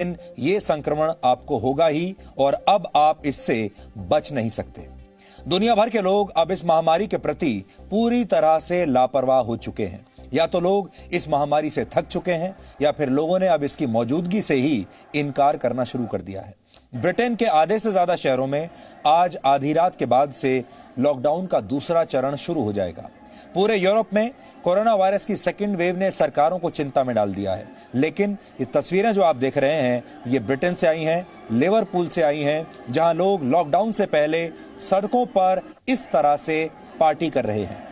ये संक्रमण आपको होगा ही और अब आप इससे बच नहीं सकते। दुनिया भर के लोग अब इस महामारी के प्रति पूरी तरह से लापरवाह हो चुके हैं। या तो लोग इस महामारी से थक चुके हैं या फिर लोगों ने अब इसकी मौजूदगी से ही इनकार करना शुरू कर दिया है। ब्रिटेन के आधे से ज्यादा शहरों में आज आधी रात के बाद से लॉकडाउन का दूसरा चरण शुरू हो जाएगा। पूरे यूरोप में कोरोना वायरस की सेकेंड वेव ने सरकारों को चिंता में डाल दिया है। लेकिन ये तस्वीरें जो आप देख रहे हैं ये ब्रिटेन से आई हैं, लिवरपूल से आई हैं, जहां लोग लॉकडाउन से पहले सड़कों पर इस तरह से पार्टी कर रहे हैं।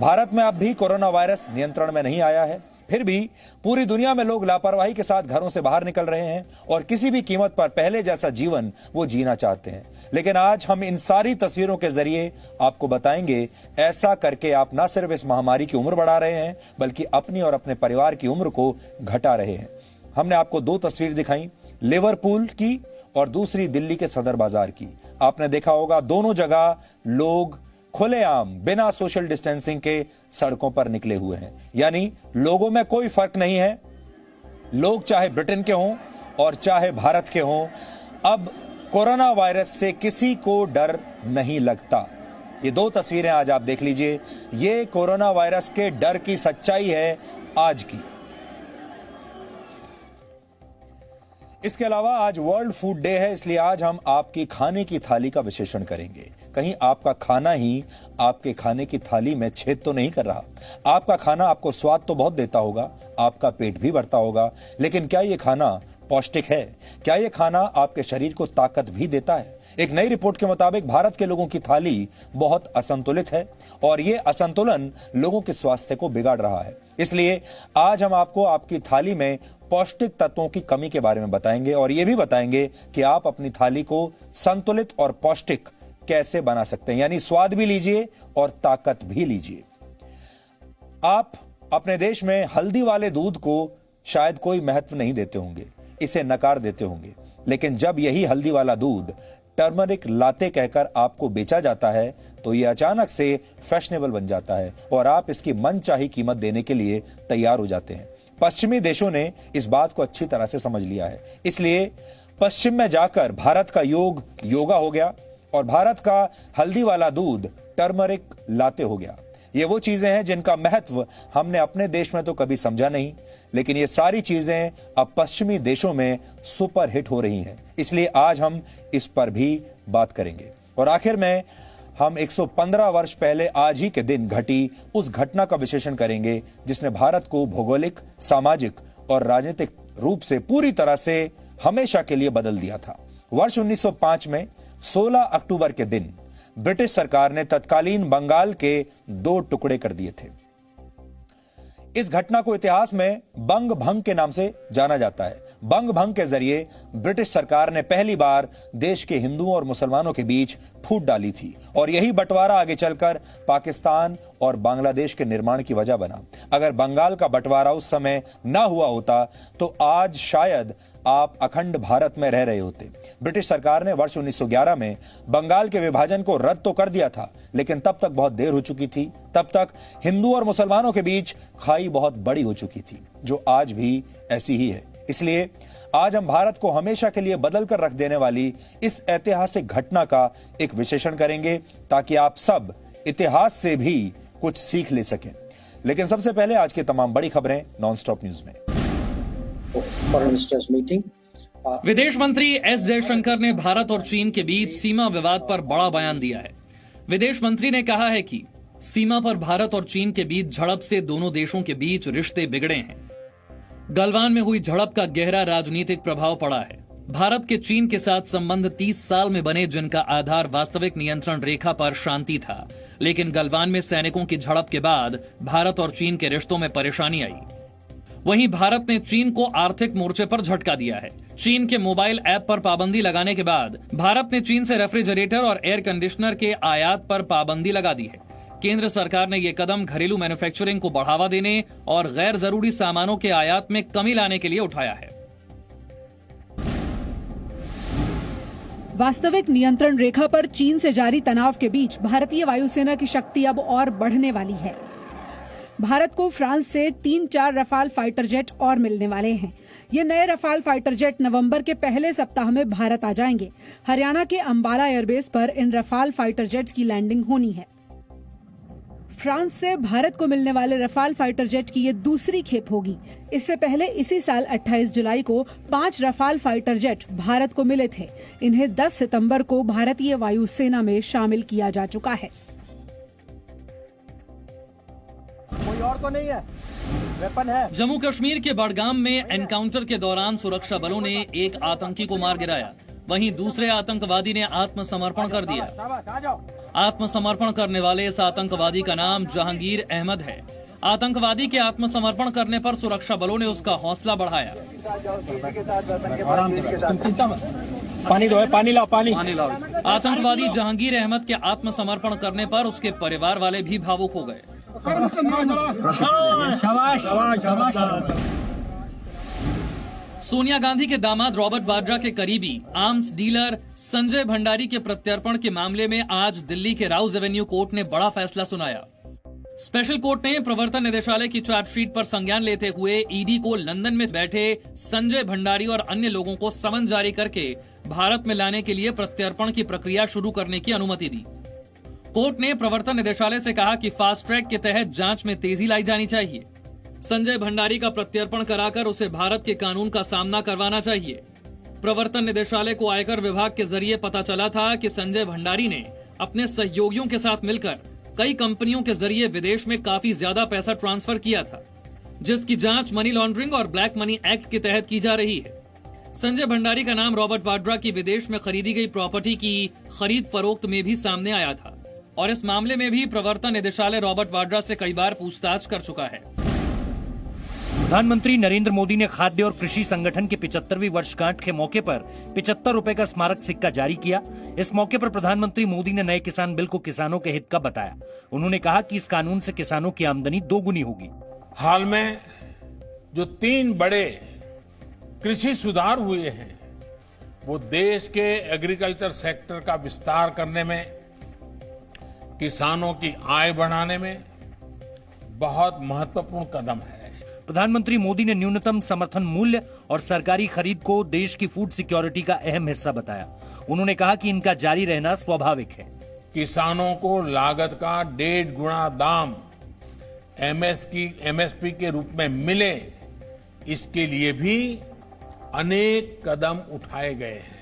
भारत में अब भी कोरोना वायरस नियंत्रण में नहीं आया है, फिर भी पूरी दुनिया में लोग लापरवाही के साथ घरों से बाहर निकल रहे हैं और किसी भी कीमत पर पहले जैसा जीवन वो जीना चाहते हैं। लेकिन आज हम इन सारी तस्वीरों के जरिए आपको बताएंगे, ऐसा करके आप ना सिर्फ इस महामारी की उम्र बढ़ा रहे हैं बल्कि अपनी और अपने परिवार की उम्र को घटा रहे हैं। हमने आपको दो तस्वीर दिखाई, लिवरपूल की और दूसरी दिल्ली के सदर बाजार की। आपने देखा होगा दोनों जगह लोग खुलेआम बिना सोशल डिस्टेंसिंग के सड़कों पर निकले हुए हैं, यानी लोगों में कोई फर्क नहीं है। लोग चाहे ब्रिटेन के हों और चाहे भारत के हों, अब कोरोना वायरस से किसी को डर नहीं लगता। ये दो तस्वीरें आज आप देख लीजिए, ये कोरोना वायरस के डर की सच्चाई है आज की। इसके अलावा आज वर्ल्ड फूड डे है, इसलिए आज हम आपकी खाने की थाली का विश्लेषण करेंगे। कहीं आपका खाना ही आपके खाने की थाली में छेद तो नहीं कर रहा। आपका खाना आपको स्वाद तो बहुत देता होगा, आपका पेट भी भरता होगा, लेकिन क्या यह खाना पौष्टिक है? क्या यह खाना आपके शरीर को ताकत भी देता है? एक नई रिपोर्ट के मुताबिक भारत के लोगों की थाली बहुत असंतुलित है और यह असंतुलन लोगों के स्वास्थ्य को बिगाड़ रहा है। इसलिए आज हम आपको आपकी थाली में पौष्टिक तत्वों की कमी के बारे में बताएंगे और यह भी बताएंगे कि आप अपनी थाली को संतुलित और पौष्टिक कैसे बना सकते हैं, यानी स्वाद भी लीजिए और ताकत भी लीजिए। आप अपने देश में हल्दी वाले दूध को शायद कोई महत्व नहीं देते होंगे, इसे नकार देते होंगे, लेकिन जब यही हल्दी वाला दूध टर्मरिक लाते कहकर आपको बेचा जाता है तो यह अचानक से फैशनेबल बन जाता है और आप इसकी मनचाही कीमत देने के लिए तैयार हो जाते हैं। पश्चिमी देशों ने इस बात को अच्छी तरह से समझ लिया है, इसलिए पश्चिम में जाकर भारत का योग योगा हो गया और भारत का हल्दी वाला दूध टर्मरिक लाते हो गया। ये वो चीजें हैं जिनका महत्व हमने अपने देश में तो कभी समझा नहीं, लेकिन ये सारी चीजें अब पश्चिमी देशों में सुपर हिट हो रही हैं, इसलिए आज हम इस पर भी बात करेंगे। और आखिर में हम 115 वर्ष पहले आज ही के दिन घटी उस घटना का विश्लेषण करेंगे जिसने भारत को भौगोलिक, सामाजिक और राजनीतिक रूप से पूरी तरह से हमेशा के लिए बदल दिया था। वर्ष 1905 में 16 अक्टूबर के दिन ब्रिटिश सरकार ने तत्कालीन बंगाल के 2 टुकड़े कर दिए थे। इस घटना को इतिहास में बंग भंग के नाम से जाना जाता है। बंग भंग के जरिए ब्रिटिश सरकार ने पहली बार देश के हिंदुओं और मुसलमानों के बीच फूट डाली थी और यही बंटवारा आगे चलकर पाकिस्तान और बांग्लादेश के निर्माण की वजह बना। अगर बंगाल का बंटवारा उस समय ना हुआ होता तो आज शायद आप अखंड भारत में रह रहे होते। ब्रिटिश सरकार ने वर्ष 1911 में बंगाल के विभाजन को रद्द तो कर दिया था, लेकिन तब तक बहुत देर हो चुकी थी। तब तक हिंदू और मुसलमानों के बीच खाई बहुत बड़ी हो चुकी थी, जो आज भी ऐसी ही है। इसलिए आज हम भारत को हमेशा के लिए बदल कर रख देने वाली इस ऐतिहासिक घटना का एक विश्लेषण करेंगे ताकि आप सब इतिहास से भी कुछ सीख ले सकें। लेकिन सबसे पहले आज की तमाम बड़ी खबरें नॉनस्टॉप न्यूज में। विदेश मंत्री एस जयशंकर ने भारत और चीन के बीच सीमा विवाद पर बड़ा बयान दिया है। विदेश मंत्री ने कहा है कि सीमा पर भारत और चीन के बीच झड़प से दोनों देशों के बीच रिश्ते बिगड़े हैं। गलवान में हुई झड़प का गहरा राजनीतिक प्रभाव पड़ा है। भारत के चीन के साथ संबंध 30 साल में बने, जिनका आधार वास्तविक नियंत्रण रेखा पर शांति था, लेकिन गलवान में सैनिकों की झड़प के बाद भारत और चीन के रिश्तों में परेशानी आई। वहीं भारत ने चीन को आर्थिक मोर्चे पर झटका दिया है। चीन के मोबाइल ऐप पर पाबंदी लगाने के बाद भारत ने चीन से रेफ्रिजरेटर और एयर कंडीशनर के आयात पर पाबंदी लगा दी है। केंद्र सरकार ने यह कदम घरेलू मैन्युफैक्चरिंग को बढ़ावा देने और गैर जरूरी सामानों के आयात में कमी लाने के लिए उठाया है। वास्तविक नियंत्रण रेखा पर चीन से जारी तनाव के बीच भारतीय वायुसेना की शक्ति अब और बढ़ने वाली है। भारत को फ्रांस से 3-4 रफाल फाइटर जेट और मिलने वाले हैं। ये नए रफाल फाइटर जेट नवंबर के पहले सप्ताह में भारत आ जाएंगे। हरियाणा के अंबाला एयरबेस पर इन रफाल फाइटर जेट्स की लैंडिंग होनी है। फ्रांस से भारत को मिलने वाले रफाल फाइटर जेट की ये दूसरी खेप होगी। इससे पहले इसी साल 28 जुलाई को 5 रफाल फाइटर जेट भारत को मिले थे। इन्हें 10 सितंबर को भारतीय वायुसेना में शामिल किया जा चुका है। कोई और तो नहीं है, वेपन है। जम्मू कश्मीर के बडगाम में एनकाउंटर के दौरान सुरक्षा बलों ने एक आतंकी को मार गिराया। वहीं दूसरे आतंकवादी ने आत्मसमर्पण कर दिया। आत्मसमर्पण करने वाले इस आतंकवादी का नाम जहांगीर अहमद है। आतंकवादी के आत्मसमर्पण करने पर सुरक्षा बलों ने उसका हौसला बढ़ाया। पानी दो, पानी लाओ, पानी लाओ। आतंकवादी जहांगीर अहमद के आत्मसमर्पण करने पर उसके परिवार वाले भी भावुक हो गए। सोनिया गांधी के दामाद रॉबर्ट वाड्रा के करीबी आर्म्स डीलर संजय भंडारी के प्रत्यर्पण के मामले में आज दिल्ली के राउज एवेन्यू कोर्ट ने बड़ा फैसला सुनाया। स्पेशल कोर्ट ने प्रवर्तन निदेशालय की चार्जशीट पर संज्ञान लेते हुए ईडी को लंदन में बैठे संजय भंडारी और अन्य लोगों को समन जारी करके भारत में लाने के लिए प्रत्यर्पण की प्रक्रिया शुरू करने की अनुमति दी। कोर्ट ने प्रवर्तन निदेशालय से कहा कि फास्ट ट्रैक के तहत जांच में तेजी लाई जानी चाहिए। संजय भंडारी का प्रत्यर्पण कराकर उसे भारत के कानून का सामना करवाना चाहिए। प्रवर्तन निदेशालय को आयकर विभाग के जरिए पता चला था कि संजय भंडारी ने अपने सहयोगियों के साथ मिलकर कई कंपनियों के जरिए विदेश में काफी ज्यादा पैसा ट्रांसफर किया था, जिसकी जांच मनी लॉन्ड्रिंग और ब्लैक मनी एक्ट के तहत की जा रही है। संजय भंडारी का नाम रॉबर्ट वाड्रा की विदेश में खरीदी गई प्रॉपर्टी की खरीद फरोख्त में भी सामने आया था और इस मामले में भी प्रवर्तन निदेशालय रॉबर्ट वाड्रा से कई बार पूछताछ कर चुका है। प्रधानमंत्री नरेंद्र मोदी ने खाद्य और कृषि संगठन की 75वीं वर्षगांठ के मौके पर 75 रुपए का स्मारक सिक्का जारी किया। इस मौके पर प्रधानमंत्री मोदी ने नए किसान बिल को किसानों के हित का बताया। उन्होंने कहा कि इस कानून से किसानों की आमदनी दोगुनी होगी। हाल में जो 3 बड़े कृषि सुधार हुए हैं वो देश के एग्रीकल्चर सेक्टर का विस्तार करने में, किसानों की आय बढ़ाने में बहुत महत्वपूर्ण कदम है। प्रधानमंत्री मोदी ने न्यूनतम समर्थन मूल्य और सरकारी खरीद को देश की फूड सिक्योरिटी का अहम हिस्सा बताया। उन्होंने कहा कि इनका जारी रहना स्वाभाविक है। किसानों को लागत का 1.5 गुना दाम एमएसपी के रूप में मिले, इसके लिए भी अनेक कदम उठाए गए हैं।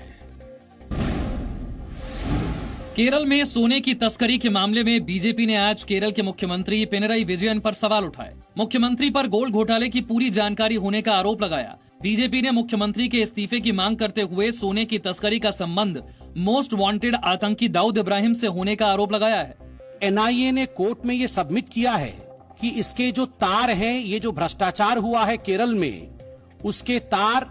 केरल में सोने की तस्करी के मामले में बीजेपी ने आज केरल के मुख्यमंत्री पिनरई विजयन पर सवाल उठाए। मुख्यमंत्री पर गोल्ड घोटाले की पूरी जानकारी होने का आरोप लगाया। बीजेपी ने मुख्यमंत्री के इस्तीफे की मांग करते हुए सोने की तस्करी का संबंध मोस्ट वांटेड आतंकी दाऊद इब्राहिम से होने का आरोप लगाया है। एनआईए ने कोर्ट में ये सबमिट किया है कि इसके जो तार हैं, ये जो भ्रष्टाचार हुआ है केरल में, उसके तार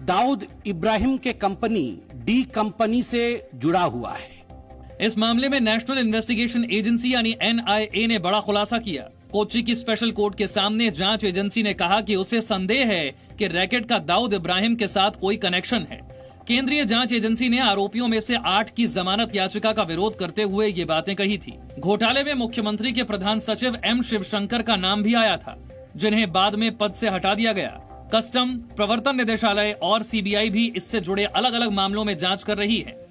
दाऊद इब्राहिम के कंपनी डी कंपनी से जुड़ा हुआ है। इस मामले में नेशनल इन्वेस्टिगेशन एजेंसी यानी एनआईए ने बड़ा खुलासा किया। कोच्चि की स्पेशल कोर्ट के सामने जांच एजेंसी ने कहा कि उसे संदेह है कि रैकेट का दाऊद इब्राहिम के साथ कोई कनेक्शन है। केंद्रीय जांच एजेंसी ने आरोपियों में से 8 की जमानत याचिका का विरोध करते हुए ये बातें कही थी। घोटाले में मुख्यमंत्री के प्रधान सचिव एम शिवशंकर का नाम भी आया था, जिन्हें बाद में पद से हटा दिया गया। कस्टम, प्रवर्तन निदेशालय और सीबीआई भी इससे जुड़े अलग अलग मामलों में जांच कर रही है।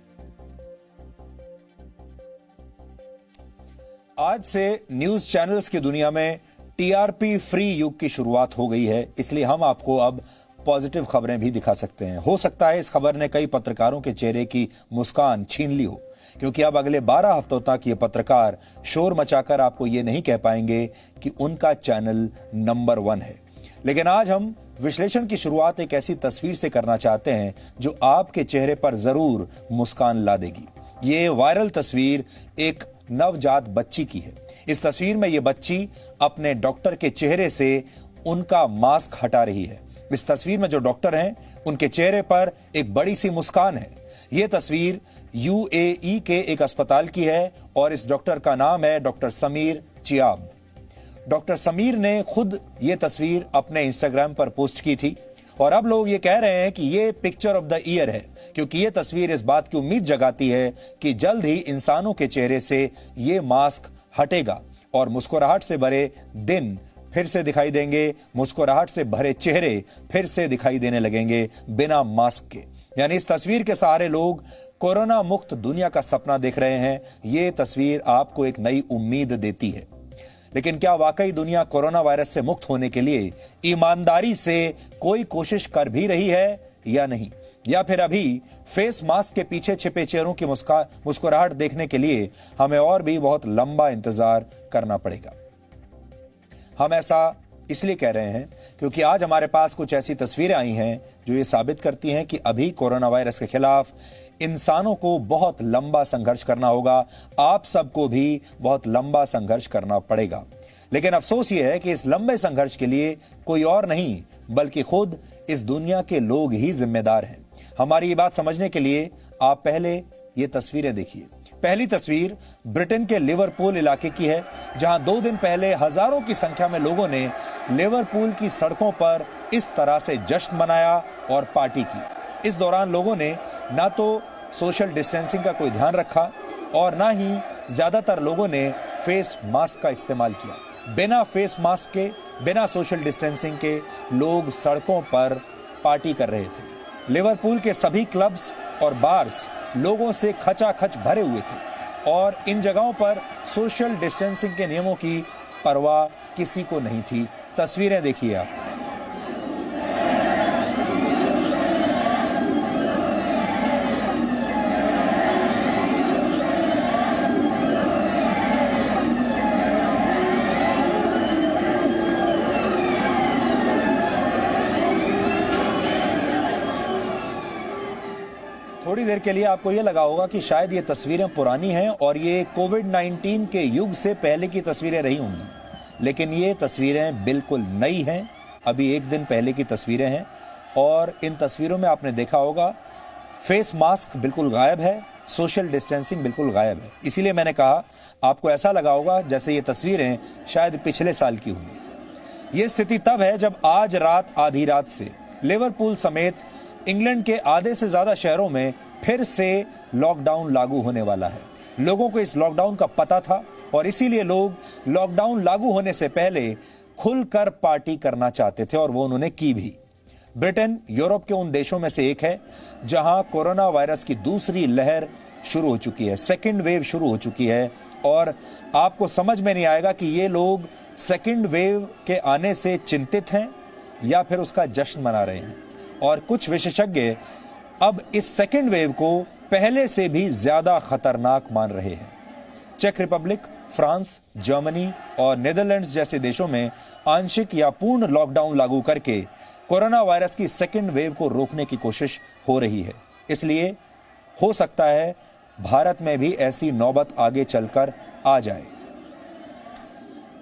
आज से न्यूज चैनल्स की दुनिया में टीआरपी फ्री युग की शुरुआत हो गई है, इसलिए हम आपको अब पॉजिटिव खबरें भी दिखा सकते हैं। हो सकता है इस खबर ने कई पत्रकारों के चेहरे की मुस्कान छीन ली हो, क्योंकि अब अगले 12 हफ्तों तक ये पत्रकार शोर मचाकर आपको ये नहीं कह पाएंगे कि उनका चैनल नंबर 1 है। लेकिन आज हम विश्लेषण की शुरुआत एक ऐसी तस्वीर से करना चाहते हैं जो आपके चेहरे पर जरूर मुस्कान ला देगी। ये वायरल तस्वीर एक नवजात बच्ची की है। इस तस्वीर में ये बच्ची अपने डॉक्टर के चेहरे से उनका मास्क हटा रही है। इस तस्वीर में जो डॉक्टर हैं उनके चेहरे पर एक बड़ी सी मुस्कान है। यह तस्वीर यूएई के एक अस्पताल की है और इस डॉक्टर का नाम है डॉक्टर समीर चियाब। डॉक्टर समीर ने खुद ये तस्वीर अपने इंस्टाग्राम पर पोस्ट की थी और अब लोग ये कह रहे हैं कि ये पिक्चर ऑफ द ईयर है, क्योंकि ये तस्वीर इस बात की उम्मीद जगाती है कि जल्द ही इंसानों के चेहरे से ये मास्क हटेगा और मुस्कुराहट से भरे दिन फिर से दिखाई देंगे, मुस्कुराहट से भरे चेहरे फिर से दिखाई देने लगेंगे बिना मास्क के। यानी इस तस्वीर के सहारे लोग कोरोना मुक्त दुनिया का सपना देख रहे हैं। ये तस्वीर आपको एक नई उम्मीद देती है। लेकिन क्या वाकई दुनिया कोरोना वायरस से मुक्त होने के लिए ईमानदारी से कोई कोशिश कर भी रही है या नहीं? या फिर अभी फेस मास्क के पीछे छिपे चेहरों की मुस्कुराहट देखने के लिए हमें और भी बहुत लंबा इंतजार करना पड़ेगा? हम ऐसा इसलिए कह रहे हैं क्योंकि आज हमारे पास कुछ ऐसी तस्वीरें आई हैं जो ये साबित करती हैं कि अभी कोरोना वायरस के खिलाफ इंसानों को बहुत लंबा संघर्ष करना होगा। आप सबको भी बहुत लंबा संघर्ष करना पड़ेगा। लेकिन अफसोस ये है कि इस लंबे संघर्ष के लिए कोई और नहीं बल्कि खुद इस दुनिया के लोग ही जिम्मेदार हैं। हमारी ये बात समझने के लिए आप पहले ये तस्वीरें देखिए। पहली तस्वीर ब्रिटेन के लिवरपूल इलाके की है, जहां 2 दिन पहले हजारों की संख्या में लोगों ने लिवरपूल की सड़कों पर इस तरह से जश्न मनाया और पार्टी की। इस दौरान लोगों ने ना तो सोशल डिस्टेंसिंग का कोई ध्यान रखा और ना ही ज्यादातर लोगों ने फेस मास्क का इस्तेमाल किया। बिना फेस मास्क के, बिना सोशल डिस्टेंसिंग के लोग सड़कों पर पार्टी कर रहे थे। लिवरपूल के सभी क्लब्स और बार्स लोगों से खचाखच भरे हुए थे और इन जगहों पर सोशल डिस्टेंसिंग के नियमों की परवाह किसी को नहीं थी। तस्वीरें देखिए आप। थोड़ी देर के लिए आपको यह लगा होगा कि शायद ये तस्वीरें पुरानी हैं और ये कोविड-19 के युग से पहले की तस्वीरें रही होंगी, लेकिन ये तस्वीरें बिल्कुल नई हैं। अभी 1 दिन पहले की तस्वीरें हैं और इन तस्वीरों में आपने देखा होगा फेस मास्क बिल्कुल गायब है, सोशल डिस्टेंसिंग बिल्कुल गायब है। इसीलिए मैंने कहा आपको ऐसा लगा होगा जैसे ये तस्वीरें शायद पिछले साल की होंगी। ये स्थिति तब है जब आज रात आधी रात से लिवरपूल समेत इंग्लैंड के आधे से ज्यादा शहरों में फिर से लॉकडाउन लागू होने वाला है। लोगों को इस लॉकडाउन का पता था और इसीलिए लोग लॉकडाउन लागू होने से पहले खुलकर पार्टी करना चाहते थे और वो उन्होंने की भी। ब्रिटेन यूरोप के उन देशों में से एक है जहां कोरोना वायरस की दूसरी लहर शुरू हो चुकी है, सेकेंड वेव शुरू हो चुकी है और आपको समझ में नहीं आएगा कि ये लोग सेकेंड वेव के आने से चिंतित हैं या फिर उसका जश्न मना रहे हैं। और कुछ विशेषज्ञ अब इस सेकेंड वेव को पहले से भी ज्यादा खतरनाक मान रहे हैं। चेक रिपब्लिक, फ्रांस, जर्मनी और नीदरलैंड्स जैसे देशों में आंशिक या पूर्ण लॉकडाउन लागू करके कोरोना वायरस की सेकेंड वेव को रोकने की कोशिश हो रही है। इसलिए हो सकता है भारत में भी ऐसी नौबत आगे चलकर आ जाए।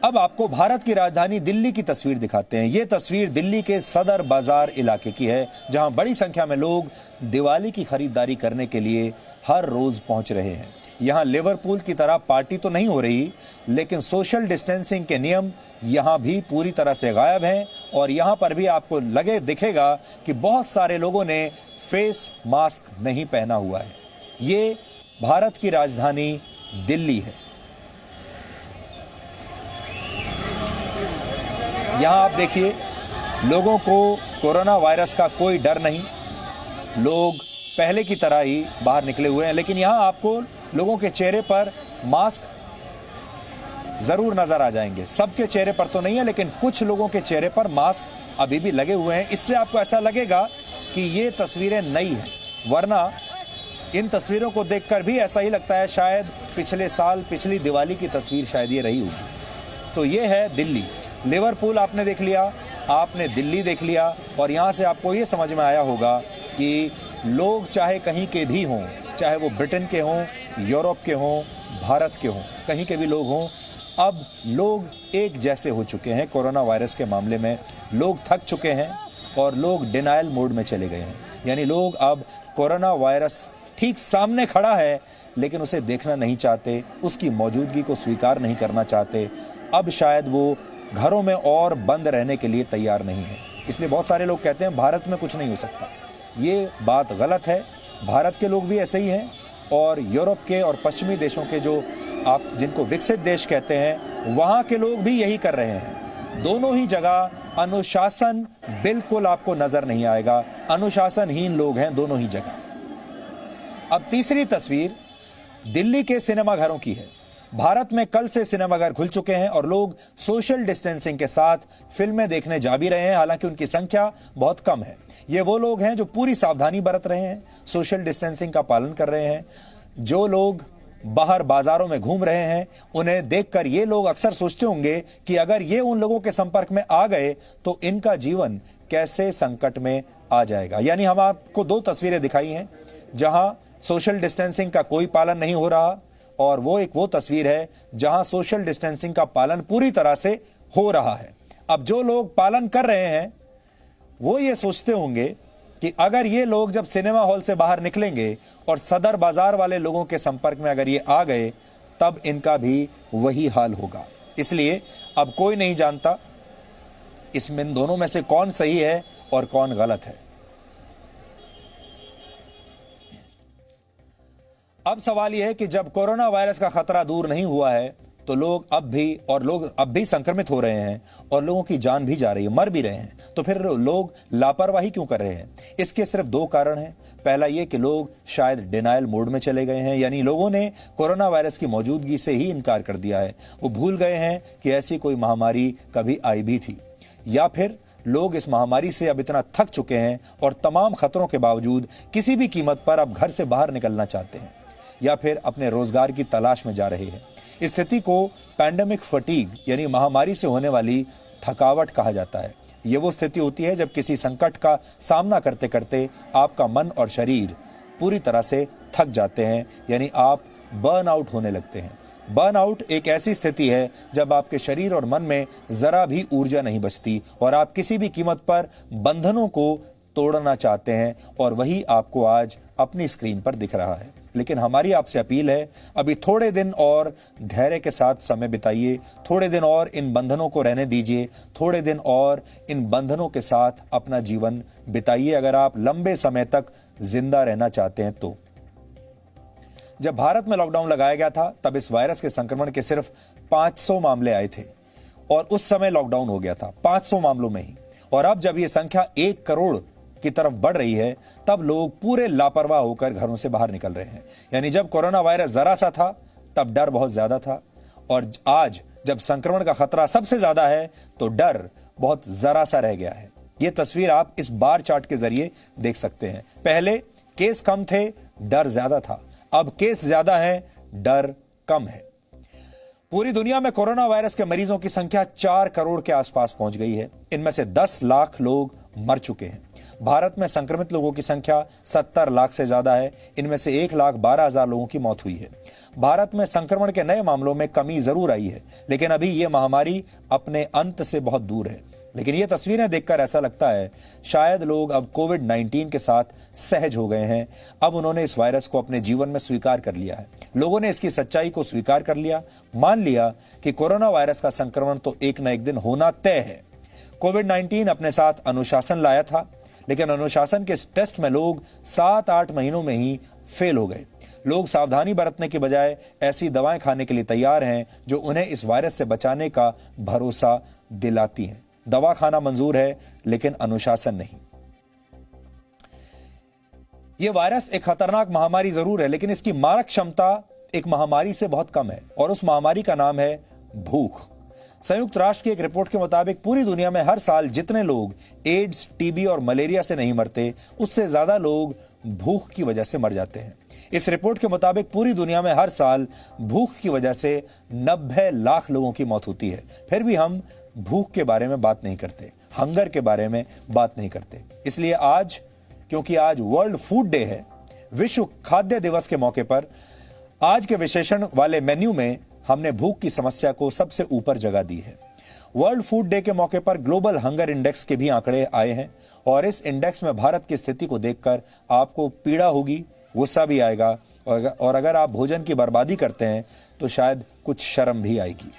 अब आपको भारत की राजधानी दिल्ली की तस्वीर दिखाते हैं। यह तस्वीर दिल्ली के सदर बाजार इलाके की है, जहां बड़ी संख्या में लोग दिवाली की खरीदारी करने के लिए हर रोज पहुंच रहे हैं। यहां लिवरपूल की तरह पार्टी तो नहीं हो रही, लेकिन सोशल डिस्टेंसिंग के नियम यहां भी पूरी तरह से गायब हैं और यहां पर भी आपको दिखेगा कि बहुत सारे लोगों ने फेस मास्क नहीं पहना हुआ है। ये भारत की राजधानी दिल्ली है। यहां आप देखिए, लोगों को कोरोना वायरस का कोई डर नहीं, लोग पहले की तरह ही बाहर निकले हुए हैं। लेकिन यहां आपको लोगों के चेहरे पर मास्क जरूर नजर आ जाएंगे। सबके चेहरे पर तो नहीं है, लेकिन कुछ लोगों के चेहरे पर मास्क अभी भी लगे हुए हैं। इससे आपको ऐसा लगेगा कि ये तस्वीरें नई हैं, वरना इन तस्वीरों को देखकर भी ऐसा ही लगता है शायद पिछले साल, पिछली दिवाली की तस्वीर शायद ये रही होगी। तो ये है दिल्ली। लिवरपूल आपने देख लिया, आपने दिल्ली देख लिया और यहाँ से आपको ये समझ में आया होगा कि लोग चाहे कहीं के भी हों, चाहे वो ब्रिटेन के हों, यूरोप के हों, भारत के हों, कहीं के भी लोग हों, अब लोग एक जैसे हो चुके हैं। कोरोना वायरस के मामले में लोग थक चुके हैं और लोग डिनायल मोड में चले गए हैं। यानी लोग अब कोरोना वायरस ठीक सामने खड़ा है लेकिन उसे देखना नहीं चाहते, उसकी मौजूदगी को स्वीकार नहीं करना चाहते। अब शायद वो घरों में और बंद रहने के लिए तैयार नहीं है। इसलिए बहुत सारे लोग कहते हैं भारत में कुछ नहीं हो सकता। ये बात गलत है। भारत के लोग भी ऐसे ही हैं और यूरोप के और पश्चिमी देशों के जो आप जिनको विकसित देश कहते हैं, वहां के लोग भी यही कर रहे हैं। दोनों ही जगह अनुशासन बिल्कुल आपको नजर नहीं आएगा, अनुशासनहीन लोग हैं दोनों ही जगह। अब तीसरी तस्वीर दिल्ली के सिनेमाघरों की है। भारत में कल से सिनेमाघर खुल चुके हैं और लोग सोशल डिस्टेंसिंग के साथ फिल्में देखने जा भी रहे हैं, हालांकि उनकी संख्या बहुत कम है। ये वो लोग हैं जो पूरी सावधानी बरत रहे हैं, सोशल डिस्टेंसिंग का पालन कर रहे हैं। जो लोग बाहर बाजारों में घूम रहे हैं, उन्हें देखकर ये लोग अक्सर सोचते होंगे कि अगर ये उन लोगों के संपर्क में आ गए तो इनका जीवन कैसे संकट में आ जाएगा। यानी हम आपको दो तस्वीरें दिखाई हैं जहां सोशल डिस्टेंसिंग का कोई पालन नहीं हो रहा, और वो तस्वीर है जहां सोशल डिस्टेंसिंग का पालन पूरी तरह से हो रहा है। अब जो लोग पालन कर रहे हैं वो ये सोचते होंगे कि अगर ये लोग जब सिनेमा हॉल से बाहर निकलेंगे और सदर बाजार वाले लोगों के संपर्क में अगर ये आ गए, तब इनका भी वही हाल होगा। इसलिए अब कोई नहीं जानता इसमें दोनों में से कौन सही है और कौन गलत है। अब सवाल यह है कि जब कोरोना वायरस का खतरा दूर नहीं हुआ है तो लोग अब भी संक्रमित हो रहे हैं और लोगों की जान भी जा रही है, मर भी रहे हैं, तो फिर लोग लापरवाही क्यों कर रहे हैं? इसके सिर्फ दो कारण हैं। पहला यह कि लोग शायद डिनायल मोड में चले गए हैं, यानी लोगों ने कोरोना वायरस की मौजूदगी से ही इनकार कर दिया है। वो भूल गए हैं कि ऐसी कोई महामारी कभी आई भी थी, या फिर लोग इस महामारी से अब इतना थक चुके हैं और तमाम खतरों के बावजूद किसी भी कीमत पर अब घर से बाहर निकलना चाहते हैं, या फिर अपने रोजगार की तलाश में जा रहे हैं। इस स्थिति को पैंडेमिक फटीग यानी महामारी से होने वाली थकावट कहा जाता है। यह वो स्थिति होती है जब किसी संकट का सामना करते करते आपका मन और शरीर पूरी तरह से थक जाते हैं, यानी आप बर्न आउट होने लगते हैं। बर्न आउट एक ऐसी स्थिति है जब आपके शरीर और मन में जरा भी ऊर्जा नहीं बचती और आप किसी भी कीमत पर बंधनों को तोड़ना चाहते हैं, और वही आपको आज अपनी स्क्रीन पर दिख रहा है। लेकिन हमारी आपसे अपील है, अभी थोड़े दिन और धैर्य के साथ समय बिताइए, थोड़े दिन और इन बंधनों को रहने दीजिए, थोड़े दिन और इन बंधनों के साथ अपना जीवन बिताइए अगर आप लंबे समय तक जिंदा रहना चाहते हैं तो। जब भारत में लॉकडाउन लगाया गया था तब इस वायरस के संक्रमण के सिर्फ 500 मामले आए थे और उस समय लॉकडाउन हो गया था 500 मामलों में ही। और अब जब यह संख्या 1 करोड़ की तरफ बढ़ रही है तब लोग पूरे लापरवाह होकर घरों से बाहर निकल रहे हैं। यानी जब कोरोना वायरस जरा सा था तब डर बहुत ज्यादा था, और आज जब संक्रमण का खतरा सबसे ज्यादा है तो डर बहुत जरा सा रह गया है। यह तस्वीर आप इस बार चार्ट के जरिए देख सकते हैं। पहले केस कम थे, डर ज्यादा था, अब केस ज्यादा है, डर कम है। पूरी दुनिया में कोरोना वायरस के मरीजों की संख्या 4 करोड़ के आसपास पहुंच गई है। इनमें से 10 लाख लोग मर चुके हैं। भारत में संक्रमित लोगों की संख्या 70 लाख से ज्यादा है। इनमें से 1,12,000 लोगों की मौत हुई है। भारत में संक्रमण के नए मामलों में कमी जरूर आई है, लेकिन अभी यह महामारी अपने अंत से बहुत दूर है। लेकिन ये तस्वीरें देखकर ऐसा लगता है शायद लोग अब कोविड-19 के साथ सहज हो गए हैं। अब उन्होंने इस वायरस को अपने जीवन में स्वीकार कर लिया है। लोगों ने इसकी सच्चाई को स्वीकार कर लिया, मान लिया कि कोरोना वायरस का संक्रमण तो एक न एक दिन होना तय है। कोविड-19 अपने साथ अनुशासन लाया था, लेकिन अनुशासन के इस टेस्ट में लोग 7-8 महीनों में ही फेल हो गए। लोग सावधानी बरतने के बजाय ऐसी दवाएं खाने के लिए तैयार हैं जो उन्हें इस वायरस से बचाने का भरोसा दिलाती हैं। दवा खाना मंजूर है लेकिन अनुशासन नहीं। यह वायरस एक खतरनाक महामारी जरूर है, लेकिन इसकी मारक क्षमता एक महामारी से बहुत कम है, और उस महामारी का नाम है भूख। संयुक्त राष्ट्र की एक रिपोर्ट के मुताबिक पूरी दुनिया में हर साल जितने लोग एड्स, टीबी और मलेरिया से नहीं मरते, उससे ज्यादा लोग भूख की वजह से मर जाते हैं। इस रिपोर्ट के मुताबिक पूरी दुनिया में हर साल भूख की वजह से 90 लाख लोगों की मौत होती है। फिर भी हम भूख के बारे में बात नहीं करते, हंगर के बारे में बात नहीं करते। इसलिए आज, क्योंकि आज वर्ल्ड फूड डे है, विश्व खाद्य दिवस के मौके पर आज के विशेषण वाले मेन्यू में हमने भूख की समस्या को सबसे ऊपर जगह दी है। वर्ल्ड फूड डे के मौके पर ग्लोबल हंगर इंडेक्स के भी आंकड़े आए हैं, और इस इंडेक्स में भारत की स्थिति को देखकर आपको पीड़ा होगी, गुस्सा भी आएगा, और अगर आप भोजन की बर्बादी करते हैं तो शायद कुछ शर्म भी आएगी।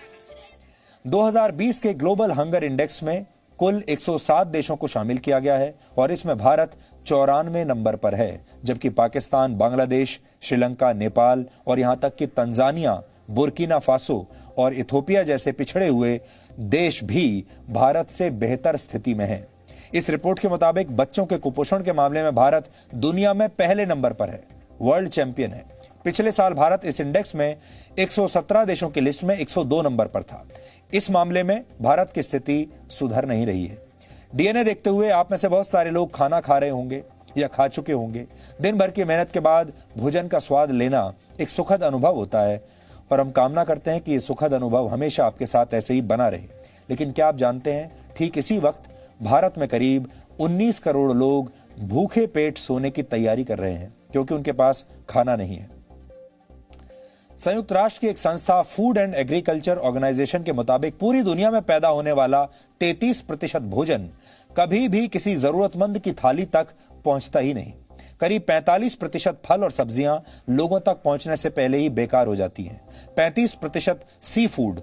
2020 के ग्लोबल हंगर इंडेक्स में कुल 107 देशों को शामिल किया गया है, और इसमें भारत 94 नंबर पर है, जबकि पाकिस्तान, बांग्लादेश, श्रीलंका, नेपाल और यहां तक कि तंजानिया बुर्किना फासो और इथोपिया जैसे पिछड़े हुए देश भी भारत से बेहतर स्थिति में हैं। इस रिपोर्ट के मुताबिक बच्चों के कुपोषण के मामले में भारत दुनिया में पहले नंबर पर है, वर्ल्ड चैंपियन है। पिछले साल भारत इस इंडेक्स में 117 देशों की लिस्ट में 102 नंबर पर था। इस मामले में भारत की स्थिति सुधर नहीं रही है। डीएनए देखते हुए आप में से बहुत सारे लोग खाना खा रहे होंगे या खा चुके होंगे। दिन भर की मेहनत के बाद भोजन का स्वाद लेना एक सुखद अनुभव होता है और हम कामना करते हैं कि ये सुखद अनुभव हमेशा आपके साथ ऐसे ही बना रहे। लेकिन क्या आप जानते हैं, ठीक इसी वक्त भारत में करीब 19 करोड़ लोग भूखे पेट सोने की तैयारी कर रहे हैं क्योंकि उनके पास खाना नहीं है। संयुक्त राष्ट्र की एक संस्था फूड एंड एग्रीकल्चर ऑर्गेनाइजेशन के मुताबिक पूरी दुनिया में पैदा होने वाला 33% भोजन कभी भी किसी जरूरतमंद की थाली तक पहुंचता ही नहीं। करीब 45% फल और सब्जियां लोगों तक पहुंचने से पहले ही बेकार हो जाती हैं। 35% सी फूड,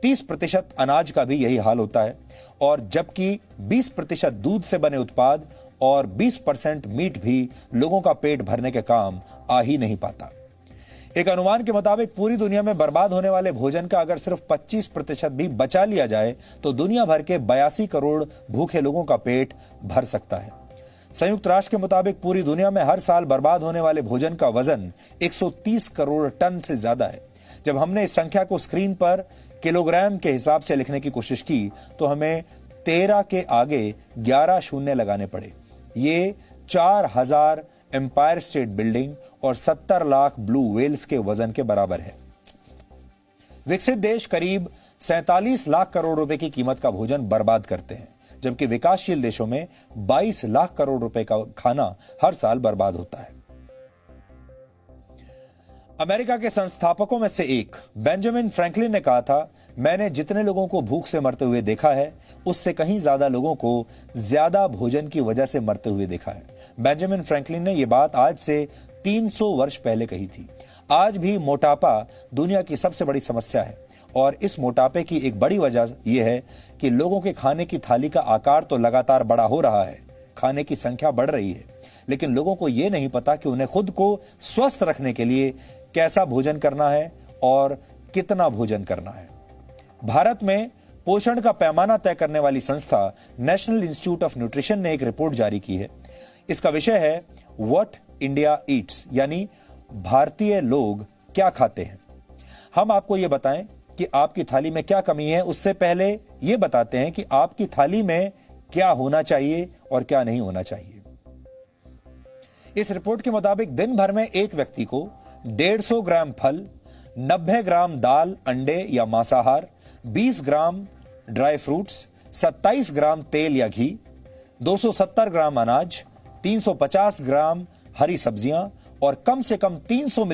30% अनाज का भी यही हाल होता है और जबकि 20% दूध से बने उत्पाद और 20% मीट भी लोगों का पेट भरने के काम आ ही नहीं पाता। एक अनुमान के मुताबिक पूरी दुनिया में बर्बाद होने वाले भोजन का अगर सिर्फ 25% भी बचा लिया जाए तो दुनिया भर के 82 करोड़ भूखे लोगों का पेट भर सकता है। संयुक्त राष्ट्र के मुताबिक पूरी दुनिया में हर साल बर्बाद होने वाले भोजन का वजन 130 करोड़ टन से ज्यादा है। जब हमने इस संख्या को स्क्रीन पर किलोग्राम के हिसाब से लिखने की कोशिश की तो हमें 13 के आगे 11 शून्य लगाने पड़े। ये 4000 एम्पायर स्टेट बिल्डिंग और 70 लाख ब्लू व्हेल्स के वजन के बराबर है। विकसित देश करीब 47 लाख करोड़ रुपए की कीमत का भोजन बर्बाद करते हैं, जबकि विकासशील देशों में 22 लाख करोड़ रुपए का खाना हर साल बर्बाद होता है। अमेरिका के संस्थापकों में से एक बेंजामिन फ्रैंकलिन ने कहा था, मैंने जितने लोगों को भूख से मरते हुए देखा है उससे कहीं ज्यादा लोगों को ज्यादा भोजन की वजह से मरते हुए देखा है। बेंजामिन फ्रैंकलिन ने यह बात आज से 300 वर्ष पहले कही थी। आज भी मोटापा दुनिया की सबसे बड़ी समस्या है और इस मोटापे की एक बड़ी वजह यह है कि लोगों के खाने की थाली का आकार तो लगातार बड़ा हो रहा है, खाने की संख्या बढ़ रही है, लेकिन लोगों को यह नहीं पता कि उन्हें खुद को स्वस्थ रखने के लिए कैसा भोजन करना है और कितना भोजन करना है। भारत में पोषण का पैमाना तय करने वाली संस्था नेशनल इंस्टीट्यूट ऑफ न्यूट्रिशन ने एक रिपोर्ट जारी की है। इसका विषय है व्हाट इंडिया ईट्स, यानी भारतीय लोग क्या खाते हैं। हम आपको यह बताएं कि आपकी थाली में क्या कमी है, उससे पहले यह बताते हैं कि आपकी थाली में क्या होना चाहिए और क्या नहीं होना चाहिए। इस रिपोर्ट के मुताबिक दिन भर में एक व्यक्ति को 150 ग्राम फल, 90 ग्राम दाल, अंडे या मांसाहार, 20 ग्राम ड्राई फ्रूट्स, 27 ग्राम तेल या घी, 270 ग्राम अनाज, 350 ग्राम हरी सब्जियां और कम से कम 300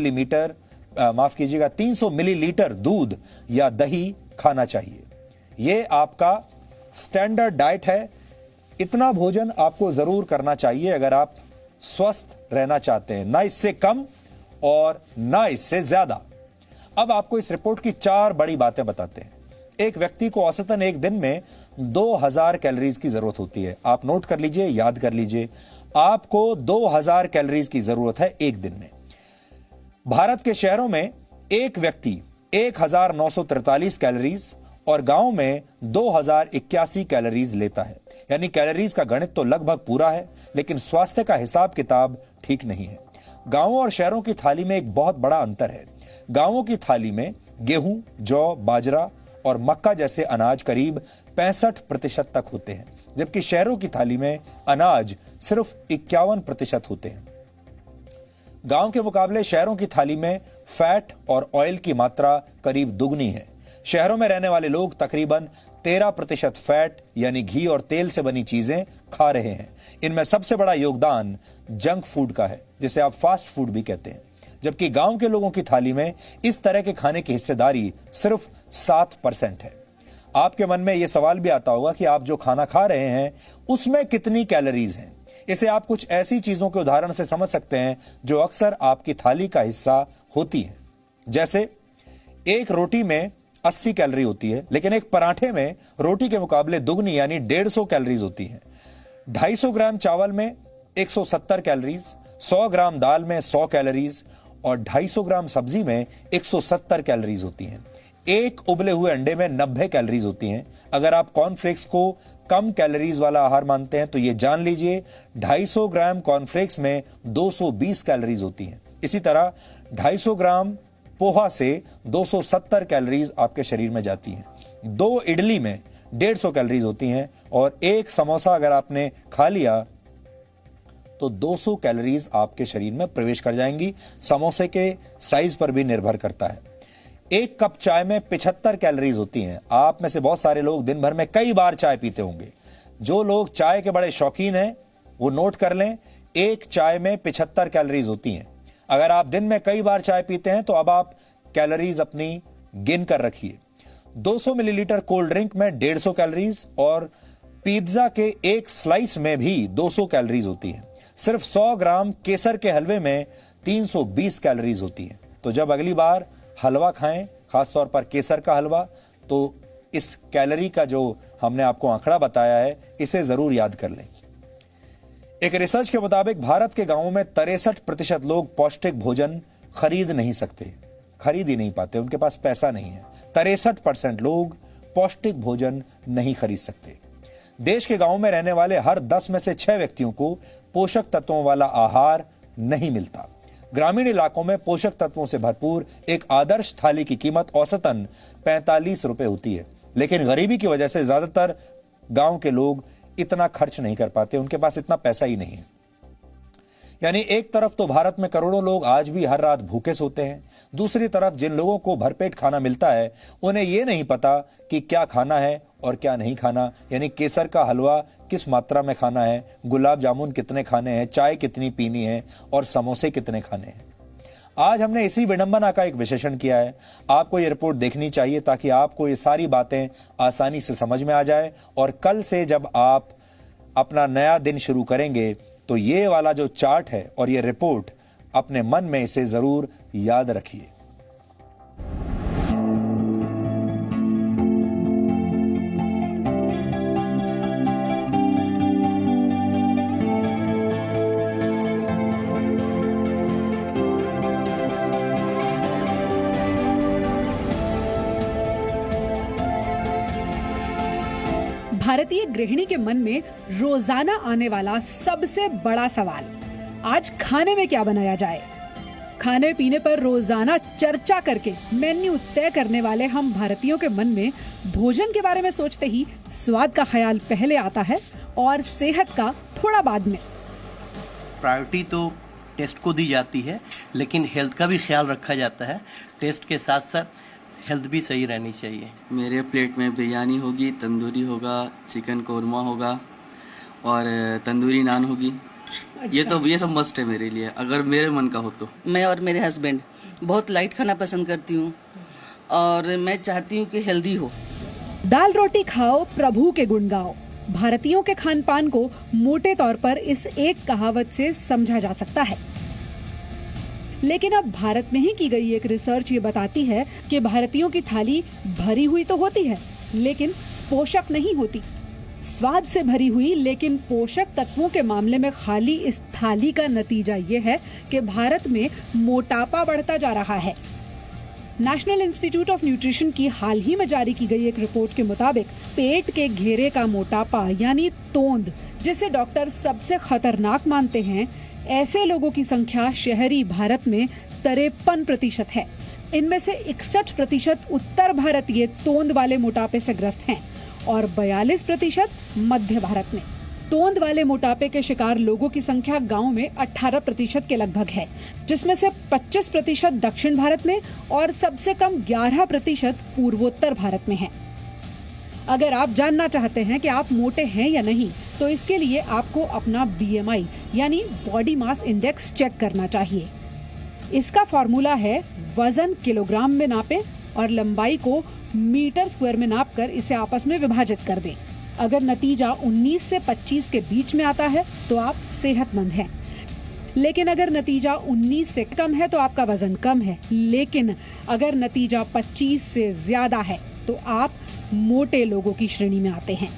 मिलीलीटर दूध या दही खाना चाहिए। यह आपका स्टैंडर्ड डाइट है। इतना भोजन आपको जरूर करना चाहिए अगर आप स्वस्थ रहना चाहते हैं, ना इससे कम और ना इससे ज्यादा। अब आपको इस रिपोर्ट की 4 बड़ी बातें बताते हैं। एक व्यक्ति को औसतन एक दिन में 2000 कैलोरीज की जरूरत होती है। आप नोट कर लीजिए, याद कर लीजिए, आपको 2000 कैलोरीज की जरूरत है एक दिन में। भारत के शहरों में एक व्यक्ति 1943 कैलोरीज और गांव में 2081 कैलोरीज लेता है। यानी कैलोरीज का गणित तो लगभग पूरा है, लेकिन स्वास्थ्य का हिसाब किताब ठीक नहीं है। गांवों और शहरों की थाली में एक बहुत बड़ा अंतर है। गांवों की थाली में गेहूं, जौ, बाजरा और मक्का जैसे अनाज करीब 65% तक होते हैं, जबकि शहरों की थाली में अनाज सिर्फ 51% होते हैं। गांव के मुकाबले शहरों की थाली में फैट और ऑयल की मात्रा करीब दुगनी है। शहरों में रहने वाले लोग तकरीबन 13% फैट यानी घी और तेल से बनी चीजें खा रहे हैं। इनमें सबसे बड़ा योगदान जंक फूड का है, जिसे आप फास्ट फूड भी कहते हैं, जबकि गांव के लोगों की थाली में इस तरह के खाने की हिस्सेदारी सिर्फ 7% है। आपके मन में यह सवाल भी आता होगा कि आप जो खाना खा रहे हैं उसमें कितनी कैलोरीज हैं। इसे आप कुछ ऐसी चीजों के उदाहरण से समझ सकते हैं जो अक्सर आपकी थाली का हिस्सा होती हैं। जैसे एक रोटी में 80 कैलोरी होती है, लेकिन एक पराठे में रोटी के मुकाबले दुगनी यानी 150 कैलोरीज होती हैं। 250 ग्राम चावल में 170 कैलोरीज, 100 ग्राम दाल में 100 कैलोरीज और 250 ग्राम सब्जी में 170 कैलोरीज होती हैं। एक उबले हुए अंडे में 90 कैलोरीज होती हैं। अगर आप कॉर्नफ्लेक्स को कम कैलोरीज वाला आहार मानते हैं तो ये जान लीजिए 250 ग्राम कॉर्नफ्लेक्स में 220 कैलोरीज होती हैं। इसी तरह 250 ग्राम पोहा से 270 कैलोरीज आपके शरीर में जाती हैं। 2 इडली में 150 कैलोरीज होती हैं और एक समोसा अगर आपने खा लिया तो 200 कैलोरीज आपके शरीर में प्रवेश कर जाएंगी। समोसे के साइज पर भी निर्भर करता है। एक कप चाय में 75 कैलोरीज होती हैं। आप में से बहुत सारे लोग दिन भर में कई बार चाय पीते होंगे। जो लोग चाय के बड़े शौकीन हैं वो नोट कर लें, एक चाय में 75 कैलोरीज होती हैं। अगर आप दिन में कई बार चाय पीते हैं तो अब आप कैलोरीज अपनी गिन कर रखिए। 200 मिलीलीटर कोल्ड ड्रिंक में 150 कैलोरीज और पिज्जा के एक स्लाइस में भी 200 कैलोरीज होती हैं। सिर्फ 100 ग्राम केसर के हलवे में 320 कैलोरीज होती हैं। तो जब अगली बार हलवा खाएं, खासतौर पर केसर का हलवा, तो इस कैलोरी का जो हमने आपको आंकड़ा बताया है इसे जरूर याद कर लें। एक रिसर्च के मुताबिक भारत के गांवों में 63% लोग पौष्टिक भोजन खरीद नहीं सकते, खरीद ही नहीं पाते, उनके पास पैसा नहीं है। 63% लोग पौष्टिक भोजन नहीं खरीद सकते। देश के गांवों में रहने वाले हर 10 में से 6 व्यक्तियों को पोषक तत्वों वाला आहार नहीं मिलता। ग्रामीण इलाकों में पोषक तत्वों से भरपूर एक आदर्श थाली की कीमत औसतन 45 रुपए होती है, लेकिन गरीबी की वजह से ज्यादातर गांव के लोग इतना खर्च नहीं कर पाते, उनके पास इतना पैसा ही नहीं है। यानी एक तरफ तो भारत में करोड़ों लोग आज भी हर रात भूखे सोते हैं, दूसरी तरफ जिन लोगों को भरपेट खाना मिलता है उन्हें यह नहीं पता कि क्या खाना है और क्या नहीं खाना। यानी केसर का हलवा किस मात्रा में खाना है, गुलाब जामुन कितने खाने हैं, चाय कितनी पीनी है और समोसे कितने खाने हैं। आज हमने इसी विडंबना का एक विश्लेषण किया है। आपको ये रिपोर्ट देखनी चाहिए ताकि आपको ये सारी बातें आसानी से समझ में आ जाए और कल से जब आप अपना नया दिन शुरू करेंगे तो ये वाला जो चार्ट है और ये रिपोर्ट अपने मन में इसे जरूर याद रखिए। भारतीय गृहिणी के मन में रोजाना आने वाला सबसे बड़ा सवाल, आज खाने में क्या बनाया जाए। खाने पीने पर रोजाना चर्चा करके मेन्यू तय करने वाले हम भारतीयों के मन में भोजन के बारे में सोचते ही स्वाद का ख्याल पहले आता है और सेहत का थोड़ा बाद में। प्रायोरिटी तो टेस्ट को दी जाती है, लेकिन हेल्थ का भी ख्याल रखा जाता है। टेस्ट के साथ साथ हेल्थ भी सही रहनी चाहिए। मेरे प्लेट में बिरयानी होगी, तंदूरी होगा, चिकन कौरमा होगा और तंदूरी नान होगी। अच्छा। ये सब मस्ट है मेरे लिए, अगर मेरे मन का हो तो। मैं और मेरे हस्बैंड बहुत लाइट खाना पसंद करती हूँ और मैं चाहती हूँ कि हेल्दी हो। दाल रोटी खाओ, प्रभु के गुण गाओ। भारतीयों के खान पान को मोटे तौर पर इस एक कहावत से समझा जा सकता है। लेकिन अब भारत में ही की गई एक रिसर्च ये बताती है कि भारतीयों की थाली भरी हुई तो होती है लेकिन पोषक नहीं होती। स्वाद से भरी हुई लेकिन पोषक तत्वों के मामले में खाली इस थाली का नतीजा ये है कि भारत में मोटापा बढ़ता जा रहा है। नेशनल इंस्टीट्यूट ऑफ न्यूट्रिशन की हाल ही में जारी की गई एक रिपोर्ट के मुताबिक पेट के घेरे का मोटापा यानी तोंद, जिसे डॉक्टर सबसे खतरनाक मानते हैं, ऐसे लोगों की संख्या शहरी भारत में 53% है। इनमें से 61% उत्तर भारतीय तोंद वाले मोटापे से ग्रस्त हैं और 42% मध्य भारत में। तोंद वाले मोटापे के शिकार लोगों की संख्या गांव में 18% के लगभग है, जिसमें से 25% दक्षिण भारत में और सबसे कम 11% पूर्वोत्तर भारत में है। अगर आप जानना चाहते हैं कि आप मोटे हैं या नहीं, तो इसके लिए आपको अपना BMI यानी बॉडी मास इंडेक्स चेक करना चाहिए। इसका फॉर्मूला है वजन किलोग्राम में नापें और लंबाई को मीटर स्क्वायर में नापकर इसे आपस में विभाजित कर दें। अगर नतीजा 19 से 25 के बीच में आता है तो आप सेहतमंद हैं। लेकिन अगर नतीजा 19 से कम है तो आपका वजन कम है। लेकिन अगर नतीजा 25 से ज्यादा है तो आप मोटे लोगों की श्रेणी में आते हैं।